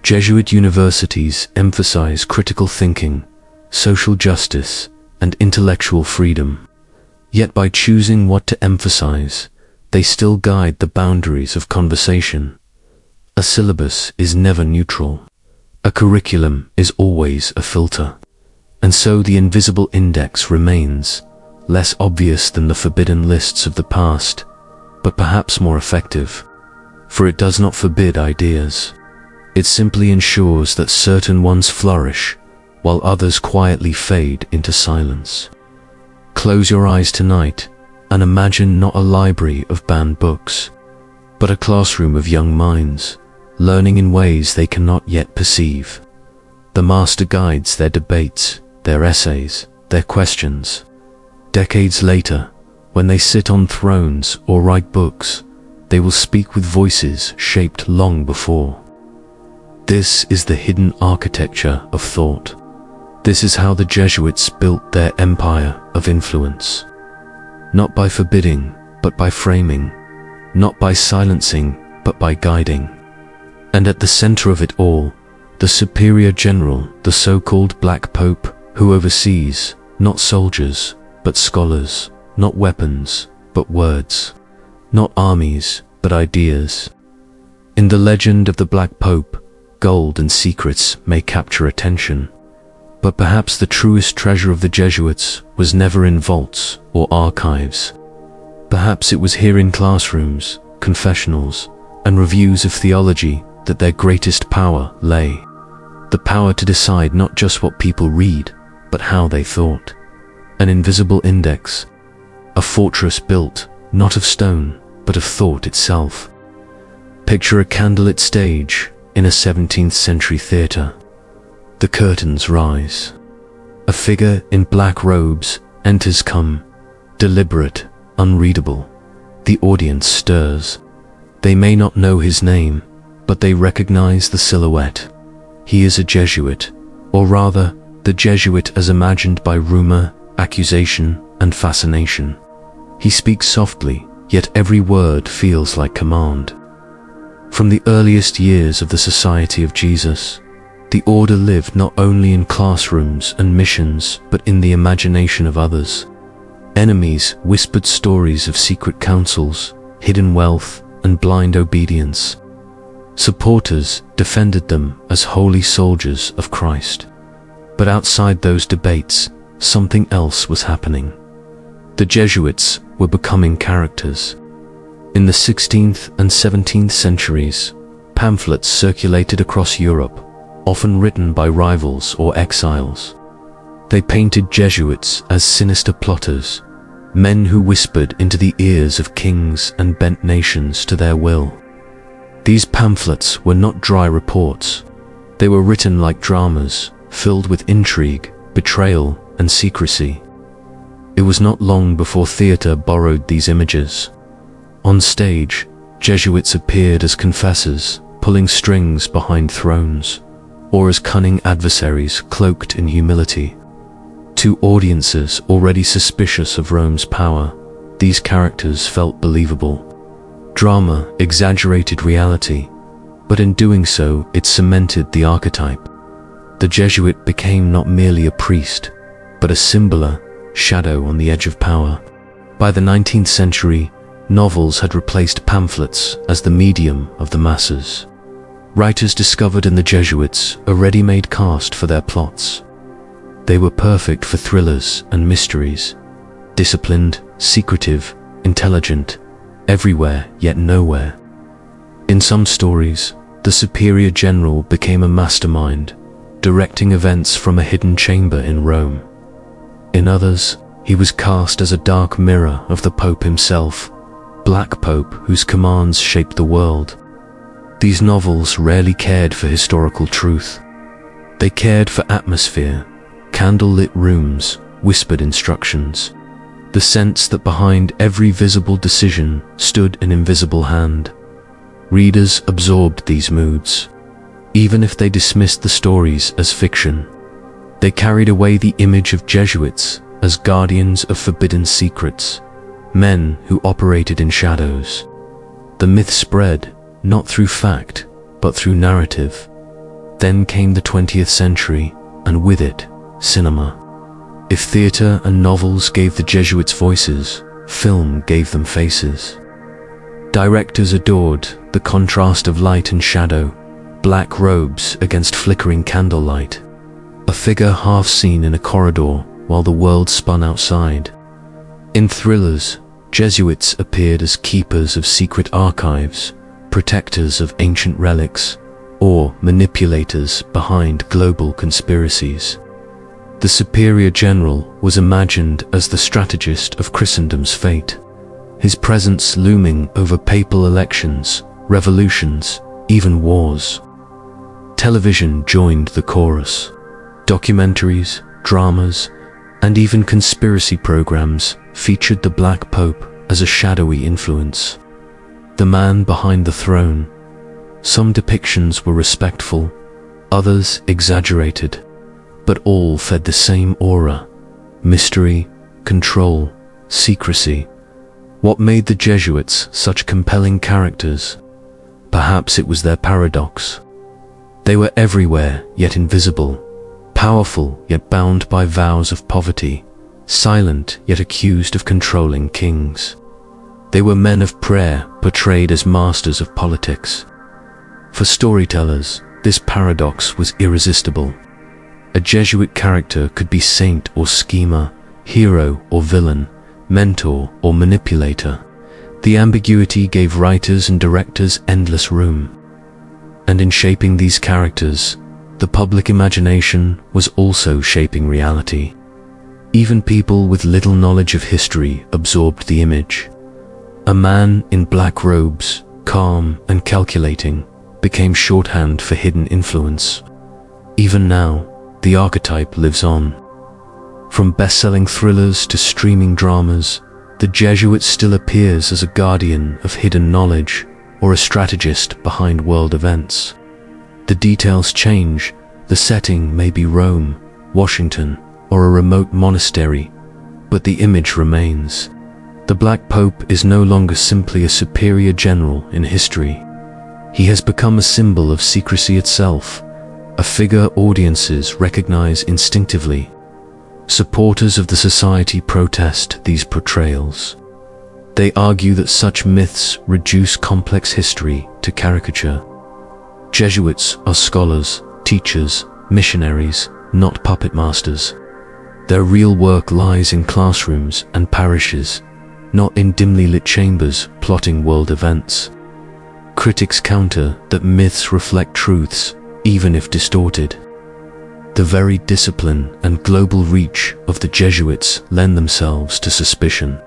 Jesuit universities emphasize critical thinking, social justice, and intellectual freedom. Yet by choosing what to emphasize, they still guide the boundaries of conversation. A syllabus is never neutral. A curriculum is always a filter. And so the invisible index remains, less obvious than the forbidden lists of the past, but perhaps more effective. For it does not forbid ideas. It simply ensures that certain ones flourish, while others quietly fade into silence. Close your eyes tonight and imagine not a library of banned books, but a classroom of young minds, learning in ways they cannot yet perceive. The master guides their debates, their essays, their questions. Decades later, when they sit on thrones or write books, they will speak with voices shaped long before. This is the hidden architecture of thought. This is how the Jesuits built their empire of influence. Not by forbidding, but by framing. Not by silencing, but by guiding. And at the center of it all, the superior general, the so-called Black Pope, who oversees not soldiers, but scholars, not weapons, but words, not armies, but ideas. In the legend of the Black Pope, gold and secrets may capture attention, but perhaps the truest treasure of the Jesuits was never in vaults or archives. Perhaps it was here in classrooms, confessionals, and reviews of theology that their greatest power lay. The power to decide not just what people read, but how they thought. An invisible index, a fortress built not of stone, but of thought itself. Picture a candlelit stage in a 17th century theater. The curtains rise. A figure in black robes enters calm, deliberate, unreadable. The audience stirs. They may not know his name, but they recognize the silhouette. He is a Jesuit, or rather, the Jesuit as imagined by rumor, accusation, and fascination. He speaks softly, yet every word feels like command. From the earliest years of the Society of Jesus, the order lived not only in classrooms and missions, but in the imagination of others. Enemies whispered stories of secret councils, hidden wealth, and blind obedience. Supporters defended them as holy soldiers of Christ. But outside those debates, something else was happening. The Jesuits were becoming characters. In the 16th and 17th centuries, pamphlets circulated across Europe, often written by rivals or exiles. They painted Jesuits as sinister plotters, men who whispered into the ears of kings and bent nations to their will. These pamphlets were not dry reports. They were written like dramas, filled with intrigue, betrayal, and secrecy. It was not long before theater borrowed these images. On stage, Jesuits appeared as confessors, pulling strings behind thrones, or as cunning adversaries cloaked in humility. To audiences already suspicious of Rome's power, these characters felt believable. Drama exaggerated reality, but in doing so, it cemented the archetype. The Jesuit became not merely a priest, but a symboler, shadow on the edge of power. By the 19th century, novels had replaced pamphlets as the medium of the masses. Writers discovered in the Jesuits a ready-made cast for their plots. They were perfect for thrillers and mysteries, disciplined, secretive, intelligent, everywhere yet nowhere. In some stories, the superior general became a mastermind, directing events from a hidden chamber in Rome. In others, he was cast as a dark mirror of the Pope himself, Black Pope whose commands shaped the world. These novels rarely cared for historical truth. They cared for atmosphere, candle-lit rooms, whispered instructions, the sense that behind every visible decision stood an invisible hand. Readers absorbed these moods, even if they dismissed the stories as fiction. They carried away the image of Jesuits as guardians of forbidden secrets, men who operated in shadows. The myth spread, not through fact, but through narrative. Then came the 20th century, and with it, cinema. If theater and novels gave the Jesuits voices, film gave them faces. Directors adored the contrast of light and shadow, black robes against flickering candlelight, a figure half seen in a corridor while the world spun outside. In thrillers, Jesuits appeared as keepers of secret archives, protectors of ancient relics, or manipulators behind global conspiracies. The superior general was imagined as the strategist of Christendom's fate, his presence looming over papal elections, revolutions, even wars. Television joined the chorus. Documentaries, dramas, and even conspiracy programs featured the Black Pope as a shadowy influence, the man behind the throne. Some depictions were respectful, others exaggerated, but all fed the same aura: mystery, control, secrecy. What made the Jesuits such compelling characters? Perhaps it was their paradox. They were everywhere, yet invisible, powerful, yet bound by vows of poverty, silent, yet accused of controlling kings. They were men of prayer, portrayed as masters of politics. For storytellers, this paradox was irresistible. A Jesuit character could be saint or schemer, hero or villain, mentor or manipulator. The ambiguity gave writers and directors endless room. And in shaping these characters, the public imagination was also shaping reality. Even people with little knowledge of history absorbed the image. A man in black robes, calm and calculating, became shorthand for hidden influence. Even now, the archetype lives on. From best-selling thrillers to streaming dramas, the Jesuit still appears as a guardian of hidden knowledge or a strategist behind world events. The details change. The setting may be Rome, Washington, or a remote monastery, but the image remains. The Black Pope is no longer simply a superior general in history. He has become a symbol of secrecy itself, a figure audiences recognize instinctively. Supporters of the society protest these portrayals. They argue that such myths reduce complex history to caricature. Jesuits are scholars, teachers, missionaries, not puppet masters. Their real work lies in classrooms and parishes, not in dimly lit chambers plotting world events. Critics counter that myths reflect truths, even if distorted. The very discipline and global reach of the Jesuits lend themselves to suspicion.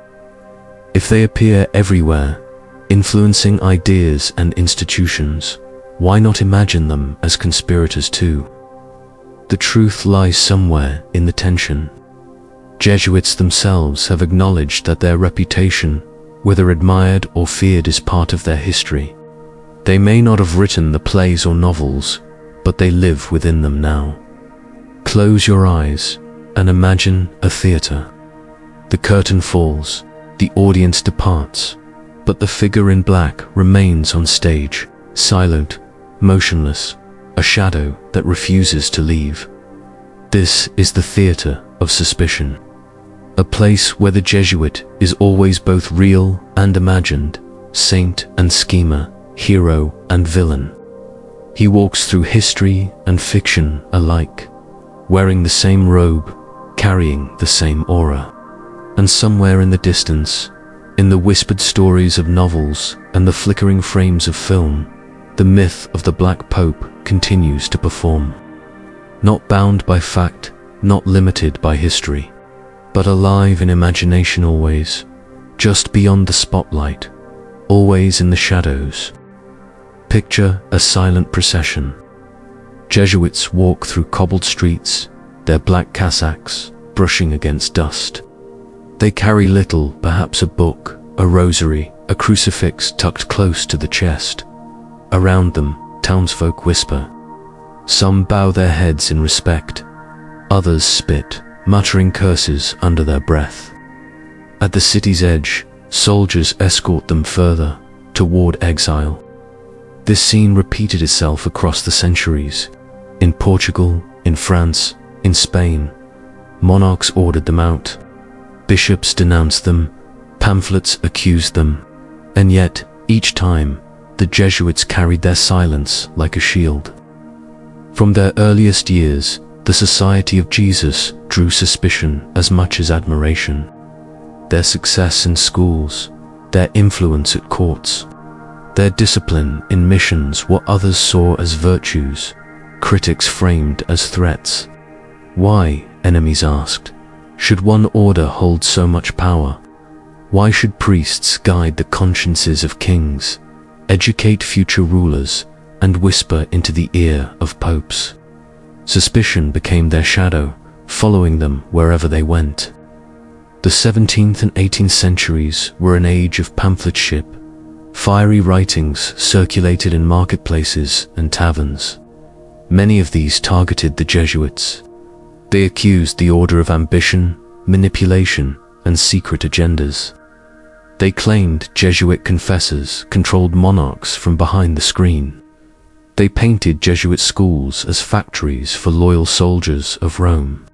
If they appear everywhere, influencing ideas and institutions, why not imagine them as conspirators too? The truth lies somewhere in the tension. Jesuits themselves have acknowledged that their reputation, whether admired or feared, is part of their history. They may not have written the plays or novels, but they live within them now. Close your eyes and imagine a theater. The curtain falls, the audience departs, but the figure in black remains on stage, silent, motionless, a shadow that refuses to leave. This is the theater of suspicion, a place where the Jesuit is always both real and imagined, saint and schemer, hero and villain. He walks through history and fiction alike, wearing the same robe, carrying the same aura. And somewhere in the distance, in the whispered stories of novels and the flickering frames of film, the myth of the Black Pope continues to perform. Not bound by fact, not limited by history, but alive in imagination always, just beyond the spotlight, always in the shadows. Picture a silent procession. Jesuits walk through cobbled streets, their black cassocks brushing against dust. They carry little, perhaps a book, a rosary, a crucifix tucked close to the chest. Around them, townsfolk whisper. Some bow their heads in respect. Others spit, muttering curses under their breath. At the city's edge, soldiers escort them further, toward exile. This scene repeated itself across the centuries. In Portugal, in France, in Spain, monarchs ordered them out. Bishops denounced them, pamphlets accused them, and yet, each time, the Jesuits carried their silence like a shield. From their earliest years, the Society of Jesus drew suspicion as much as admiration. Their success in schools, their influence at courts, their discipline in missions, what others saw as virtues, critics framed as threats. Why, enemies asked. Should one order hold so much power? Why should priests guide the consciences of kings, educate future rulers, and whisper into the ear of popes? Suspicion became their shadow, following them wherever they went. The 17th and 18th centuries were an age of pamphletship. Fiery writings circulated in marketplaces and taverns. Many of these targeted the Jesuits. They accused the order of ambition, manipulation, and secret agendas. They claimed Jesuit confessors controlled monarchs from behind the screen. They painted Jesuit schools as factories for loyal soldiers of Rome.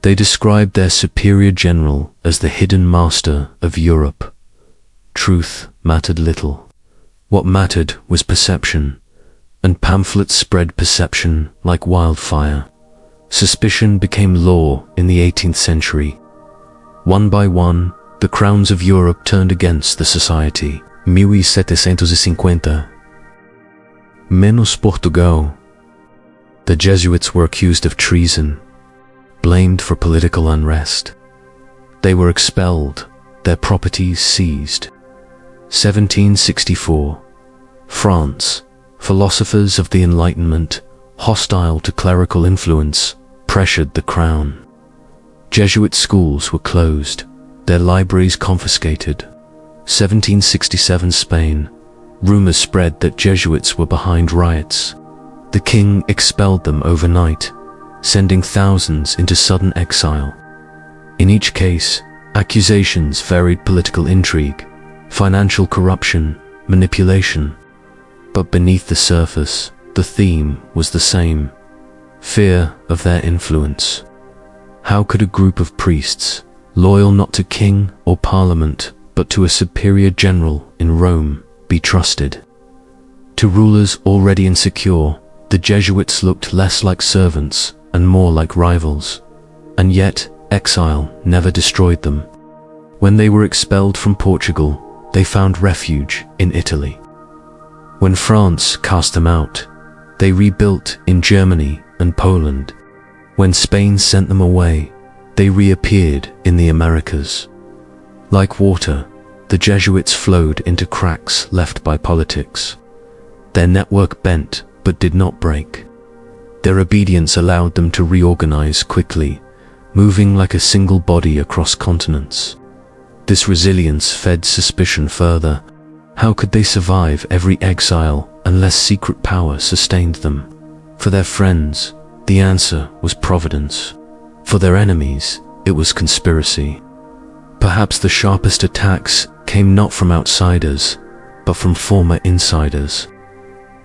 They described their superior general as the hidden master of Europe. Truth mattered little. What mattered was perception, and pamphlets spread perception like wildfire. Suspicion became law in the 18th century. One by one, the crowns of Europe turned against the society. 1750. Menos Portugal. The Jesuits were accused of treason, blamed for political unrest. They were expelled, their properties seized. 1764. France. Philosophers of the Enlightenment, hostile to clerical influence, pressured the crown. Jesuit schools were closed, their libraries confiscated. 1767 Spain. Rumors spread that Jesuits were behind riots. The king expelled them overnight, sending thousands into sudden exile. In each case, accusations varied: political intrigue, financial corruption, manipulation. But beneath the surface, the theme was the same: fear of their influence. How could a group of priests, loyal not to king or parliament, but to a superior general in Rome, be trusted? To rulers already insecure, the Jesuits looked less like servants and more like rivals. And yet, exile never destroyed them. When they were expelled from Portugal, they found refuge in Italy. When France cast them out, they rebuilt in Germany and Poland. When Spain sent them away, they reappeared in the Americas. Like water, the Jesuits flowed into cracks left by politics. Their network bent but did not break. Their obedience allowed them to reorganize quickly, moving like a single body across continents. This resilience fed suspicion further. How could they survive every exile unless secret power sustained them? For their friends, the answer was providence. For their enemies, it was conspiracy. Perhaps the sharpest attacks came not from outsiders, but from former insiders.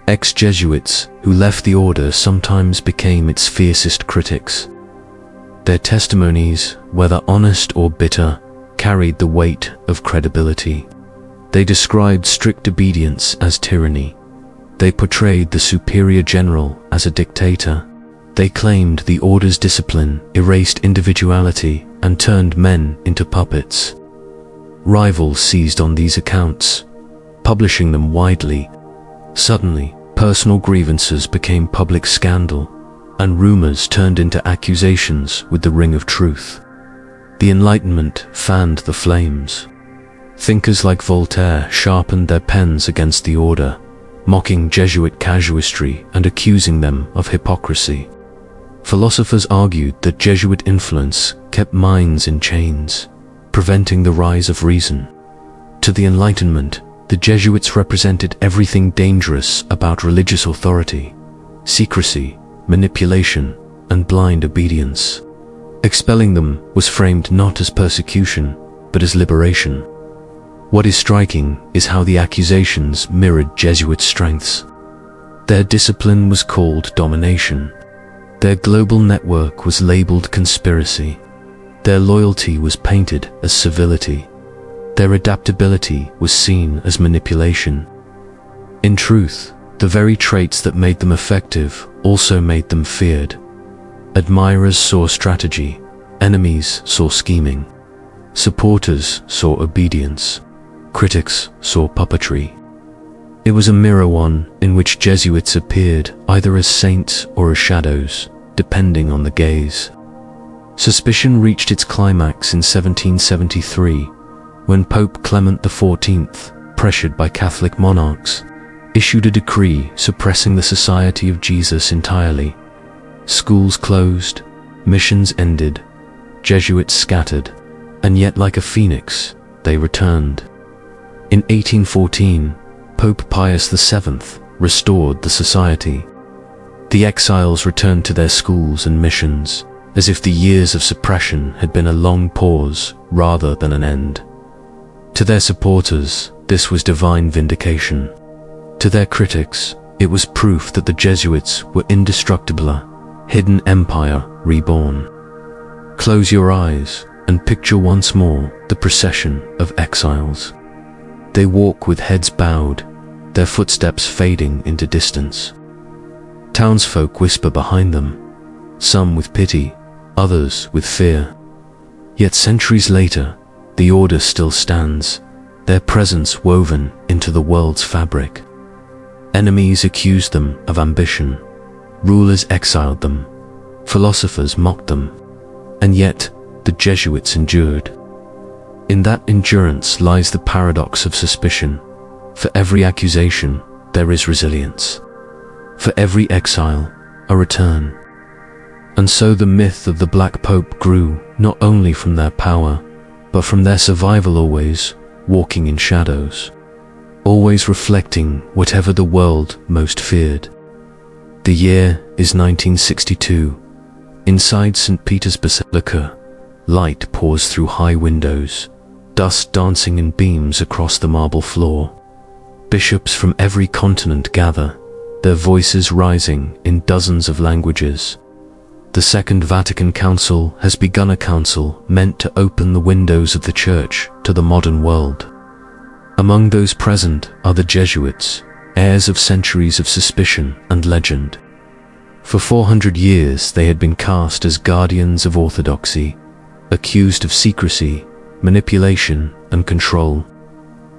Ex-Jesuits who left the order sometimes became its fiercest critics. Their testimonies, whether honest or bitter, carried the weight of credibility. They described strict obedience as tyranny. They portrayed the superior general as a dictator. They claimed the order's discipline erased individuality and turned men into puppets. Rivals seized on these accounts, publishing them widely. Suddenly, personal grievances became public scandal, and rumors turned into accusations with the ring of truth. The Enlightenment fanned the flames. Thinkers like Voltaire sharpened their pens against the order, mocking Jesuit casuistry and accusing them of hypocrisy. Philosophers argued that Jesuit influence kept minds in chains, preventing the rise of reason. To the Enlightenment, the Jesuits represented everything dangerous about religious authority: secrecy, manipulation, and blind obedience. Expelling them was framed not as persecution, but as liberation. What is striking is how the accusations mirrored Jesuit strengths. Their discipline was called domination. Their global network was labeled conspiracy. Their loyalty was painted as civility. Their adaptability was seen as manipulation. In truth, the very traits that made them effective also made them feared. Admirers saw strategy, enemies saw scheming. Supporters saw obedience. Critics saw puppetry. It was a mirror one in which Jesuits appeared either as saints or as shadows, depending on the gaze. Suspicion reached its climax in 1773, when Pope Clement XIV, pressured by Catholic monarchs, issued a decree suppressing the Society of Jesus entirely. Schools closed, missions ended, Jesuits scattered, and yet like a phoenix, they returned. In 1814, Pope Pius VII restored the society. The exiles returned to their schools and missions, as if the years of suppression had been a long pause rather than an end. To their supporters, this was divine vindication. To their critics, it was proof that the Jesuits were indestructible, a hidden empire reborn. Close your eyes and picture once more the procession of exiles. They walk with heads bowed, their footsteps fading into distance. Townsfolk whisper behind them, some with pity, others with fear. Yet centuries later, the order still stands, their presence woven into the world's fabric. Enemies accused them of ambition, rulers exiled them, philosophers mocked them, and yet the Jesuits endured. In that endurance lies the paradox of suspicion. For every accusation, there is resilience. For every exile, a return. And so the myth of the Black Pope grew not only from their power, but from their survival, always walking in shadows, always reflecting whatever the world most feared. The year is 1962. Inside St. Peter's Basilica, light pours through high windows, dust dancing in beams across the marble floor. Bishops from every continent gather, their voices rising in dozens of languages. The Second Vatican Council has begun, a council meant to open the windows of the Church to the modern world. Among those present are the Jesuits, heirs of centuries of suspicion and legend. For 400 years they had been cast as guardians of orthodoxy, accused of secrecy, manipulation, and control.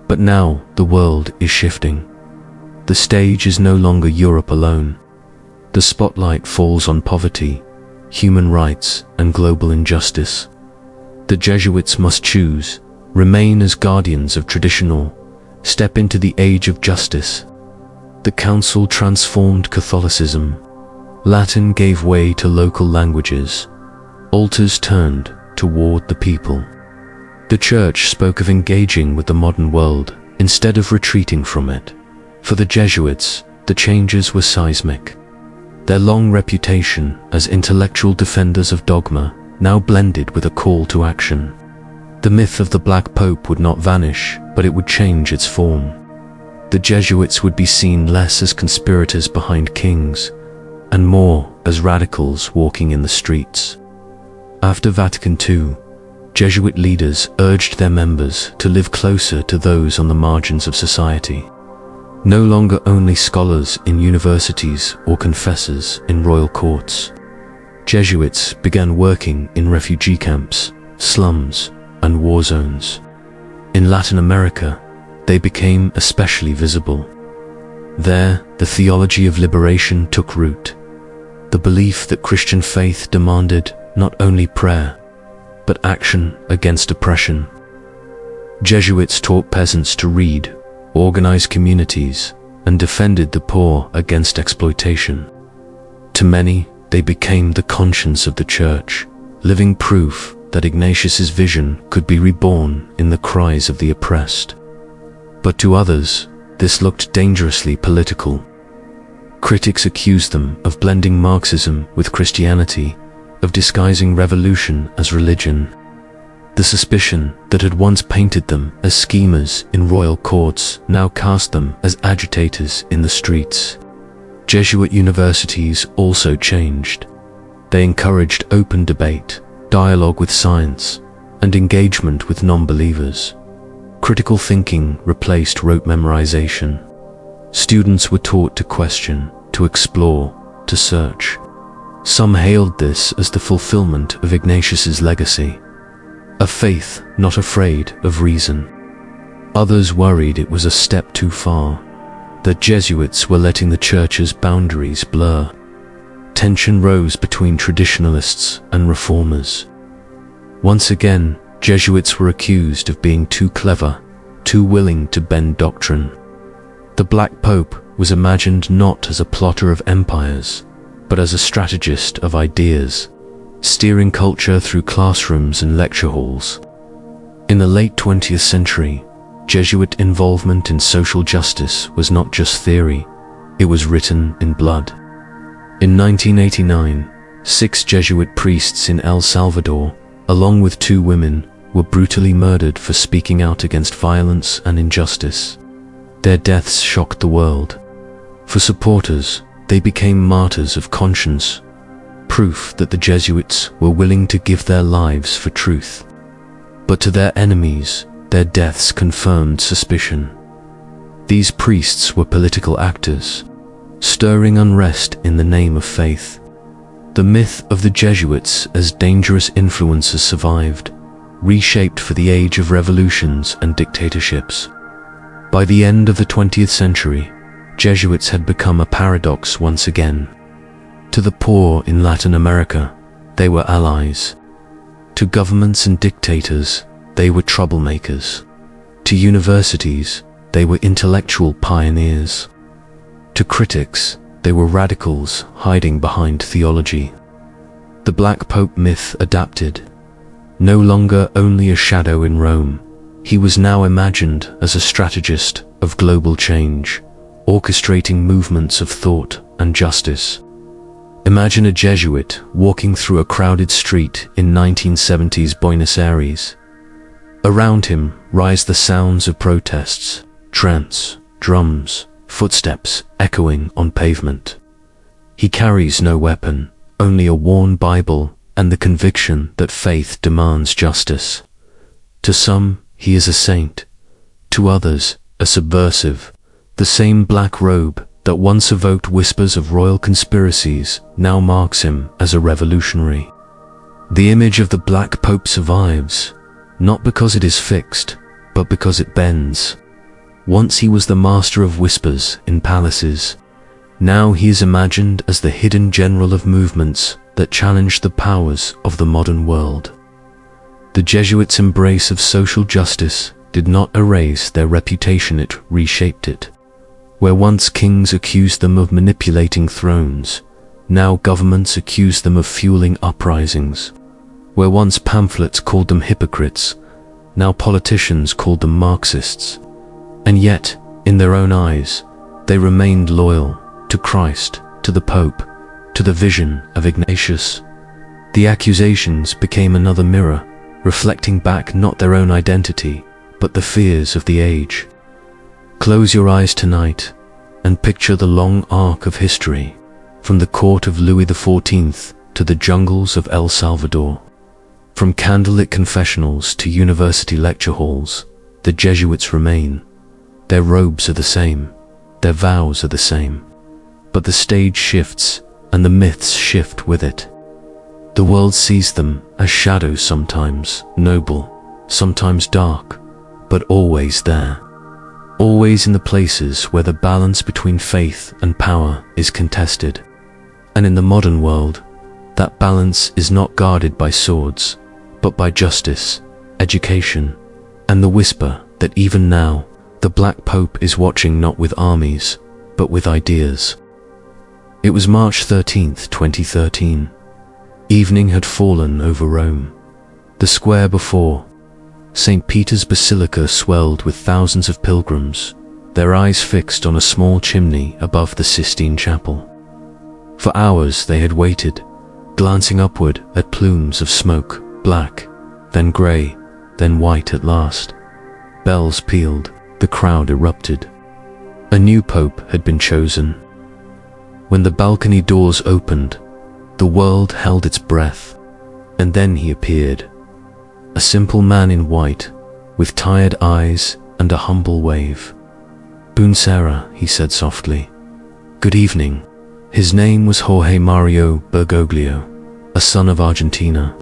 But now the world is shifting. The stage is no longer Europe alone. The spotlight falls on poverty, human rights, and global injustice. The Jesuits must choose: remain as guardians of traditional, step into the age of justice. The council transformed Catholicism. Latin gave way to local languages. Altars turned toward the people. The Church spoke of engaging with the modern world instead of retreating from it. For the Jesuits, the changes were seismic. Their long reputation as intellectual defenders of dogma now blended with a call to action. The myth of the Black Pope would not vanish, but it would change its form. The Jesuits would be seen less as conspirators behind kings, and more as radicals walking in the streets. After Vatican II, Jesuit leaders urged their members to live closer to those on the margins of society. No longer only scholars in universities or confessors in royal courts. Jesuits began working in refugee camps, slums, and war zones. In Latin America, they became especially visible. There, the theology of liberation took root. The belief that Christian faith demanded not only prayer, but action against oppression. Jesuits taught peasants to read, organized communities, and defended the poor against exploitation. To many, they became the conscience of the Church, living proof that Ignatius's vision could be reborn in the cries of the oppressed. But to others, this looked dangerously political. Critics accused them of blending Marxism with Christianity, of disguising revolution as religion. The suspicion that had once painted them as schemers in royal courts now cast them as agitators in the streets. Jesuit universities also changed. They encouraged open debate, dialogue with science, and engagement with non-believers. Critical thinking replaced rote memorization. Students were taught to question, to explore, to search. Some hailed this as the fulfillment of Ignatius's legacy, a faith not afraid of reason. Others worried it was a step too far, that Jesuits were letting the Church's boundaries blur. tension rose between traditionalists and reformers. Once again, Jesuits were accused of being too clever, too willing to bend doctrine. The Black Pope was imagined not as a plotter of empires, but as a strategist of ideas, steering culture through classrooms and lecture halls. In the late 20th century, Jesuit involvement in social justice was not just theory, it was written in blood. In 1989, 6 Jesuit priests in El Salvador, along with 2 women, were brutally murdered for speaking out against violence and injustice. Their deaths shocked the world. For supporters, they became martyrs of conscience, proof that the Jesuits were willing to give their lives for truth. But to their enemies, their deaths confirmed suspicion. These priests were political actors, stirring unrest in the name of faith. The myth of the Jesuits as dangerous influencers survived, reshaped for the age of revolutions and dictatorships. By the end of the 20th century, Jesuits had become a paradox once again. To the poor in Latin America, they were allies. To governments and dictators, they were troublemakers. To universities, they were intellectual pioneers. To critics, they were radicals hiding behind theology. The Black Pope myth adapted. No longer only a shadow in Rome, he was now imagined as a strategist of global change, orchestrating movements of thought and justice. Imagine a Jesuit walking through a crowded street in 1970s Buenos Aires. Around him rise the sounds of protests, trance, drums, footsteps echoing on pavement. He carries no weapon, only a worn Bible and the conviction that faith demands justice. To some, he is a saint. To others, a subversive. The same black robe that once evoked whispers of royal conspiracies now marks him as a revolutionary. The image of the Black Pope survives, not because it is fixed, but because it bends. Once he was the master of whispers in palaces. Now he is imagined as the hidden general of movements that challenge the powers of the modern world. The Jesuits' embrace of social justice did not erase their reputation, it reshaped it. Where once kings accused them of manipulating thrones, now governments accuse them of fueling uprisings. Where once pamphlets called them hypocrites, now politicians called them Marxists. And yet, in their own eyes, they remained loyal to Christ, to the Pope, to the vision of Ignatius. The accusations became another mirror, reflecting back not their own identity, but the fears of the age. Close your eyes tonight and picture the long arc of history, from the court of Louis XIV to the jungles of El Salvador. From candlelit confessionals to university lecture halls, the Jesuits remain. Their robes are the same, their vows are the same. But the stage shifts and the myths shift with it. The world sees them as shadows, sometimes noble, sometimes dark, but always there. Always in the places where the balance between faith and power is contested. And in the modern world, that balance is not guarded by swords, but by justice, education, and the whisper that even now, the Black Pope is watching not with armies, but with ideas. It was March 13th, 2013. Evening had fallen over Rome. The square before St. Peter's Basilica swelled with thousands of pilgrims, their eyes fixed on a small chimney above the Sistine Chapel. For hours they had waited, glancing upward at plumes of smoke, black, then grey, then white at last. Bells pealed, the crowd erupted. A new pope had been chosen. When the balcony doors opened, the world held its breath, and then he appeared. A simple man in white, with tired eyes and a humble wave. "Buonasera," he said softly. "Good evening." His name was Jorge Mario Bergoglio, a son of Argentina,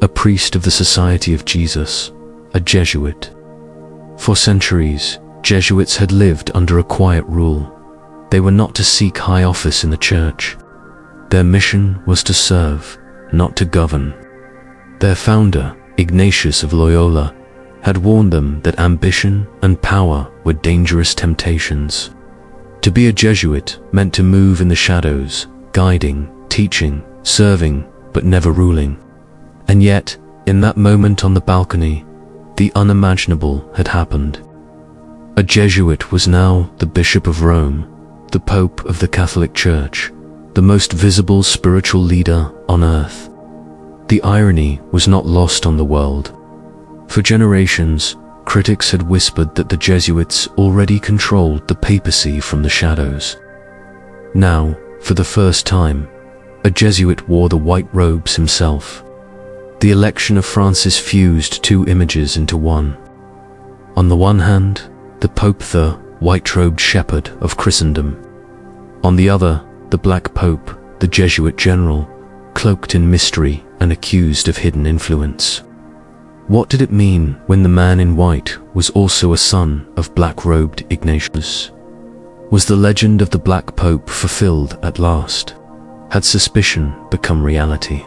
a priest of the Society of Jesus, a Jesuit. For centuries, Jesuits had lived under a quiet rule. They were not to seek high office in the church. Their mission was to serve, not to govern. Their founder, Ignatius of Loyola, had warned them that ambition and power were dangerous temptations. To be a Jesuit meant to move in the shadows, guiding, teaching, serving, but never ruling. And yet, in that moment on the balcony, the unimaginable had happened. A Jesuit was now the Bishop of Rome, the Pope of the Catholic Church, the most visible spiritual leader on earth. The irony was not lost on the world. For generations, critics had whispered that the Jesuits already controlled the papacy from the shadows. Now, for the first time, a Jesuit wore the white robes himself. The election of Francis fused two images into one. On the one hand, the Pope, the white-robed shepherd of Christendom. On the other, the Black Pope, the Jesuit general, cloaked in mystery and accused of hidden influence. What did it mean when the man in white was also a son of black-robed Ignatius? Was the legend of the Black Pope fulfilled at last? Had suspicion become reality?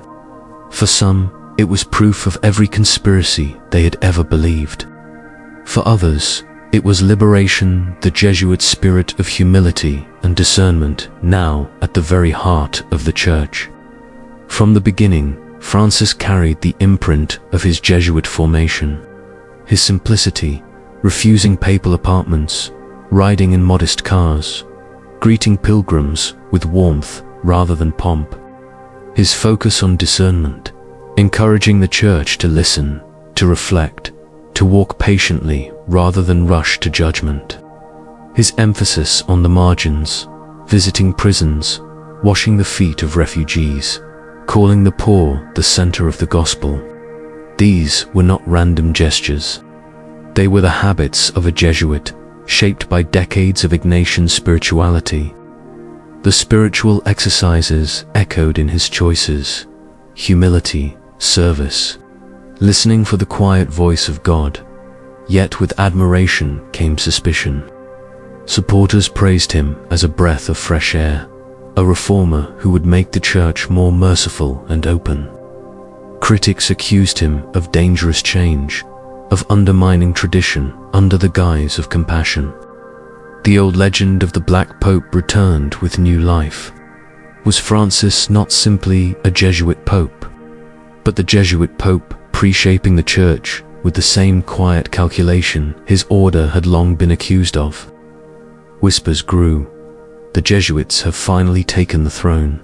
For some, it was proof of every conspiracy they had ever believed. For others, it was liberation, the Jesuit spirit of humility and discernment, now at the very heart of the Church. From the beginning, Francis carried the imprint of his Jesuit formation. His simplicity, refusing papal apartments, riding in modest cars, greeting pilgrims with warmth rather than pomp. His focus on discernment, encouraging the Church to listen, to reflect, to walk patiently rather than rush to judgment. His emphasis on the margins, visiting prisons, washing the feet of refugees, calling the poor the center of the gospel. These were not random gestures. They were the habits of a Jesuit, shaped by decades of Ignatian spirituality. The spiritual exercises echoed in his choices: humility, service, listening for the quiet voice of God. Yet with admiration came suspicion. Supporters praised him as a breath of fresh air, a reformer who would make the Church more merciful and open. Critics accused him of dangerous change, of undermining tradition under the guise of compassion. The old legend of the Black Pope returned with new life. Was Francis not simply a Jesuit Pope, but the Jesuit Pope reshaping the Church with the same quiet calculation his order had long been accused of? Whispers grew. The Jesuits have finally taken the throne.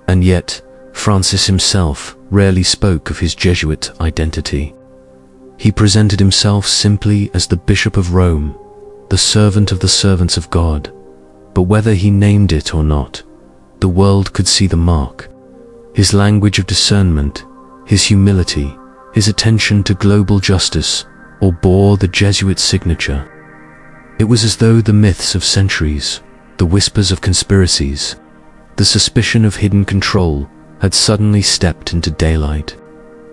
And yet, Francis himself rarely spoke of his Jesuit identity. He presented himself simply as the Bishop of Rome, the servant of the servants of God. But whether he named it or not, the world could see the mark. His language of discernment, his humility, his attention to global justice, all bore the Jesuit signature. It was as though the myths of centuries, the whispers of conspiracies, the suspicion of hidden control had suddenly stepped into daylight.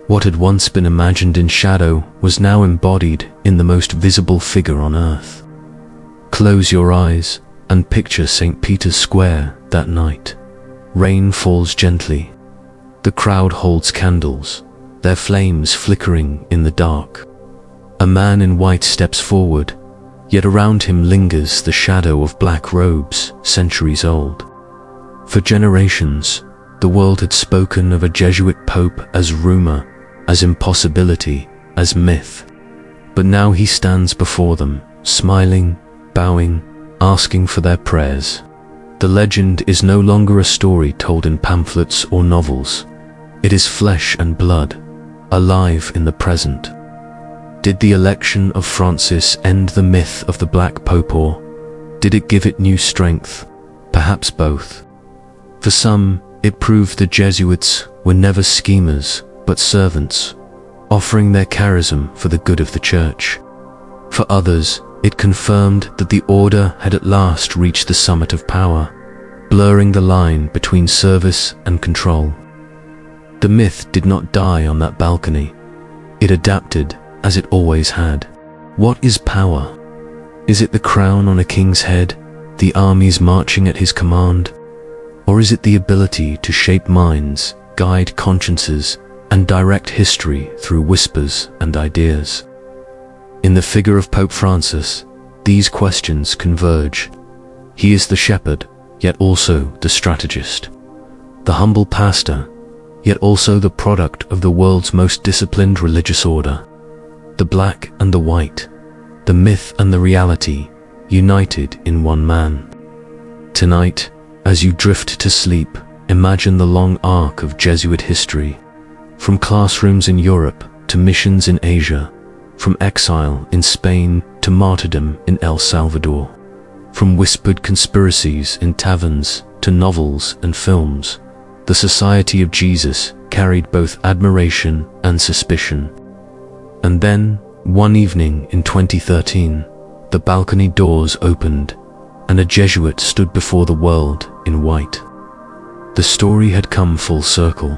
What had once been imagined in shadow was now embodied in the most visible figure on earth. Close your eyes and picture St. Peter's Square that night. Rain falls gently. The crowd holds candles, their flames flickering in the dark. A man in white steps forward, yet around him lingers the shadow of black robes, centuries old. For generations, the world had spoken of a Jesuit pope as rumor, as impossibility, as myth. But now he stands before them, smiling, bowing, asking for their prayers. The legend is no longer a story told in pamphlets or novels. It is flesh and blood, alive in the present. Did the election of Francis end the myth of the Black Pope, or did it give it new strength? Perhaps both. For some, it proved the Jesuits were never schemers, but servants, offering their charism for the good of the Church. For others, it confirmed that the order had at last reached the summit of power, blurring the line between service and control. The myth did not die on that balcony. It adapted, as it always had. What is power? Is it the crown on a king's head, the armies marching at his command? Or is it the ability to shape minds, guide consciences, and direct history through whispers and ideas? In the figure of Pope Francis, these questions converge. He is the shepherd, yet also the strategist. The humble pastor, yet also the product of the world's most disciplined religious order. The black and the white, the myth and the reality, united in one man. Tonight, as you drift to sleep, imagine the long arc of Jesuit history, from classrooms in Europe to missions in Asia, from exile in Spain to martyrdom in El Salvador, from whispered conspiracies in taverns to novels and films. The Society of Jesus carried both admiration and suspicion. And then, one evening in 2013, the balcony doors opened, and a Jesuit stood before the world in white. The story had come full circle.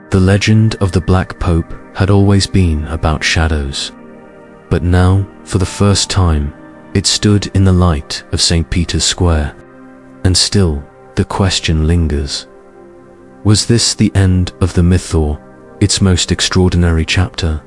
The legend of the Black Pope had always been about shadows, but now, for the first time, it stood in the light of St. Peter's Square. And still, the question lingers. Was this the end of the myth or its most extraordinary chapter?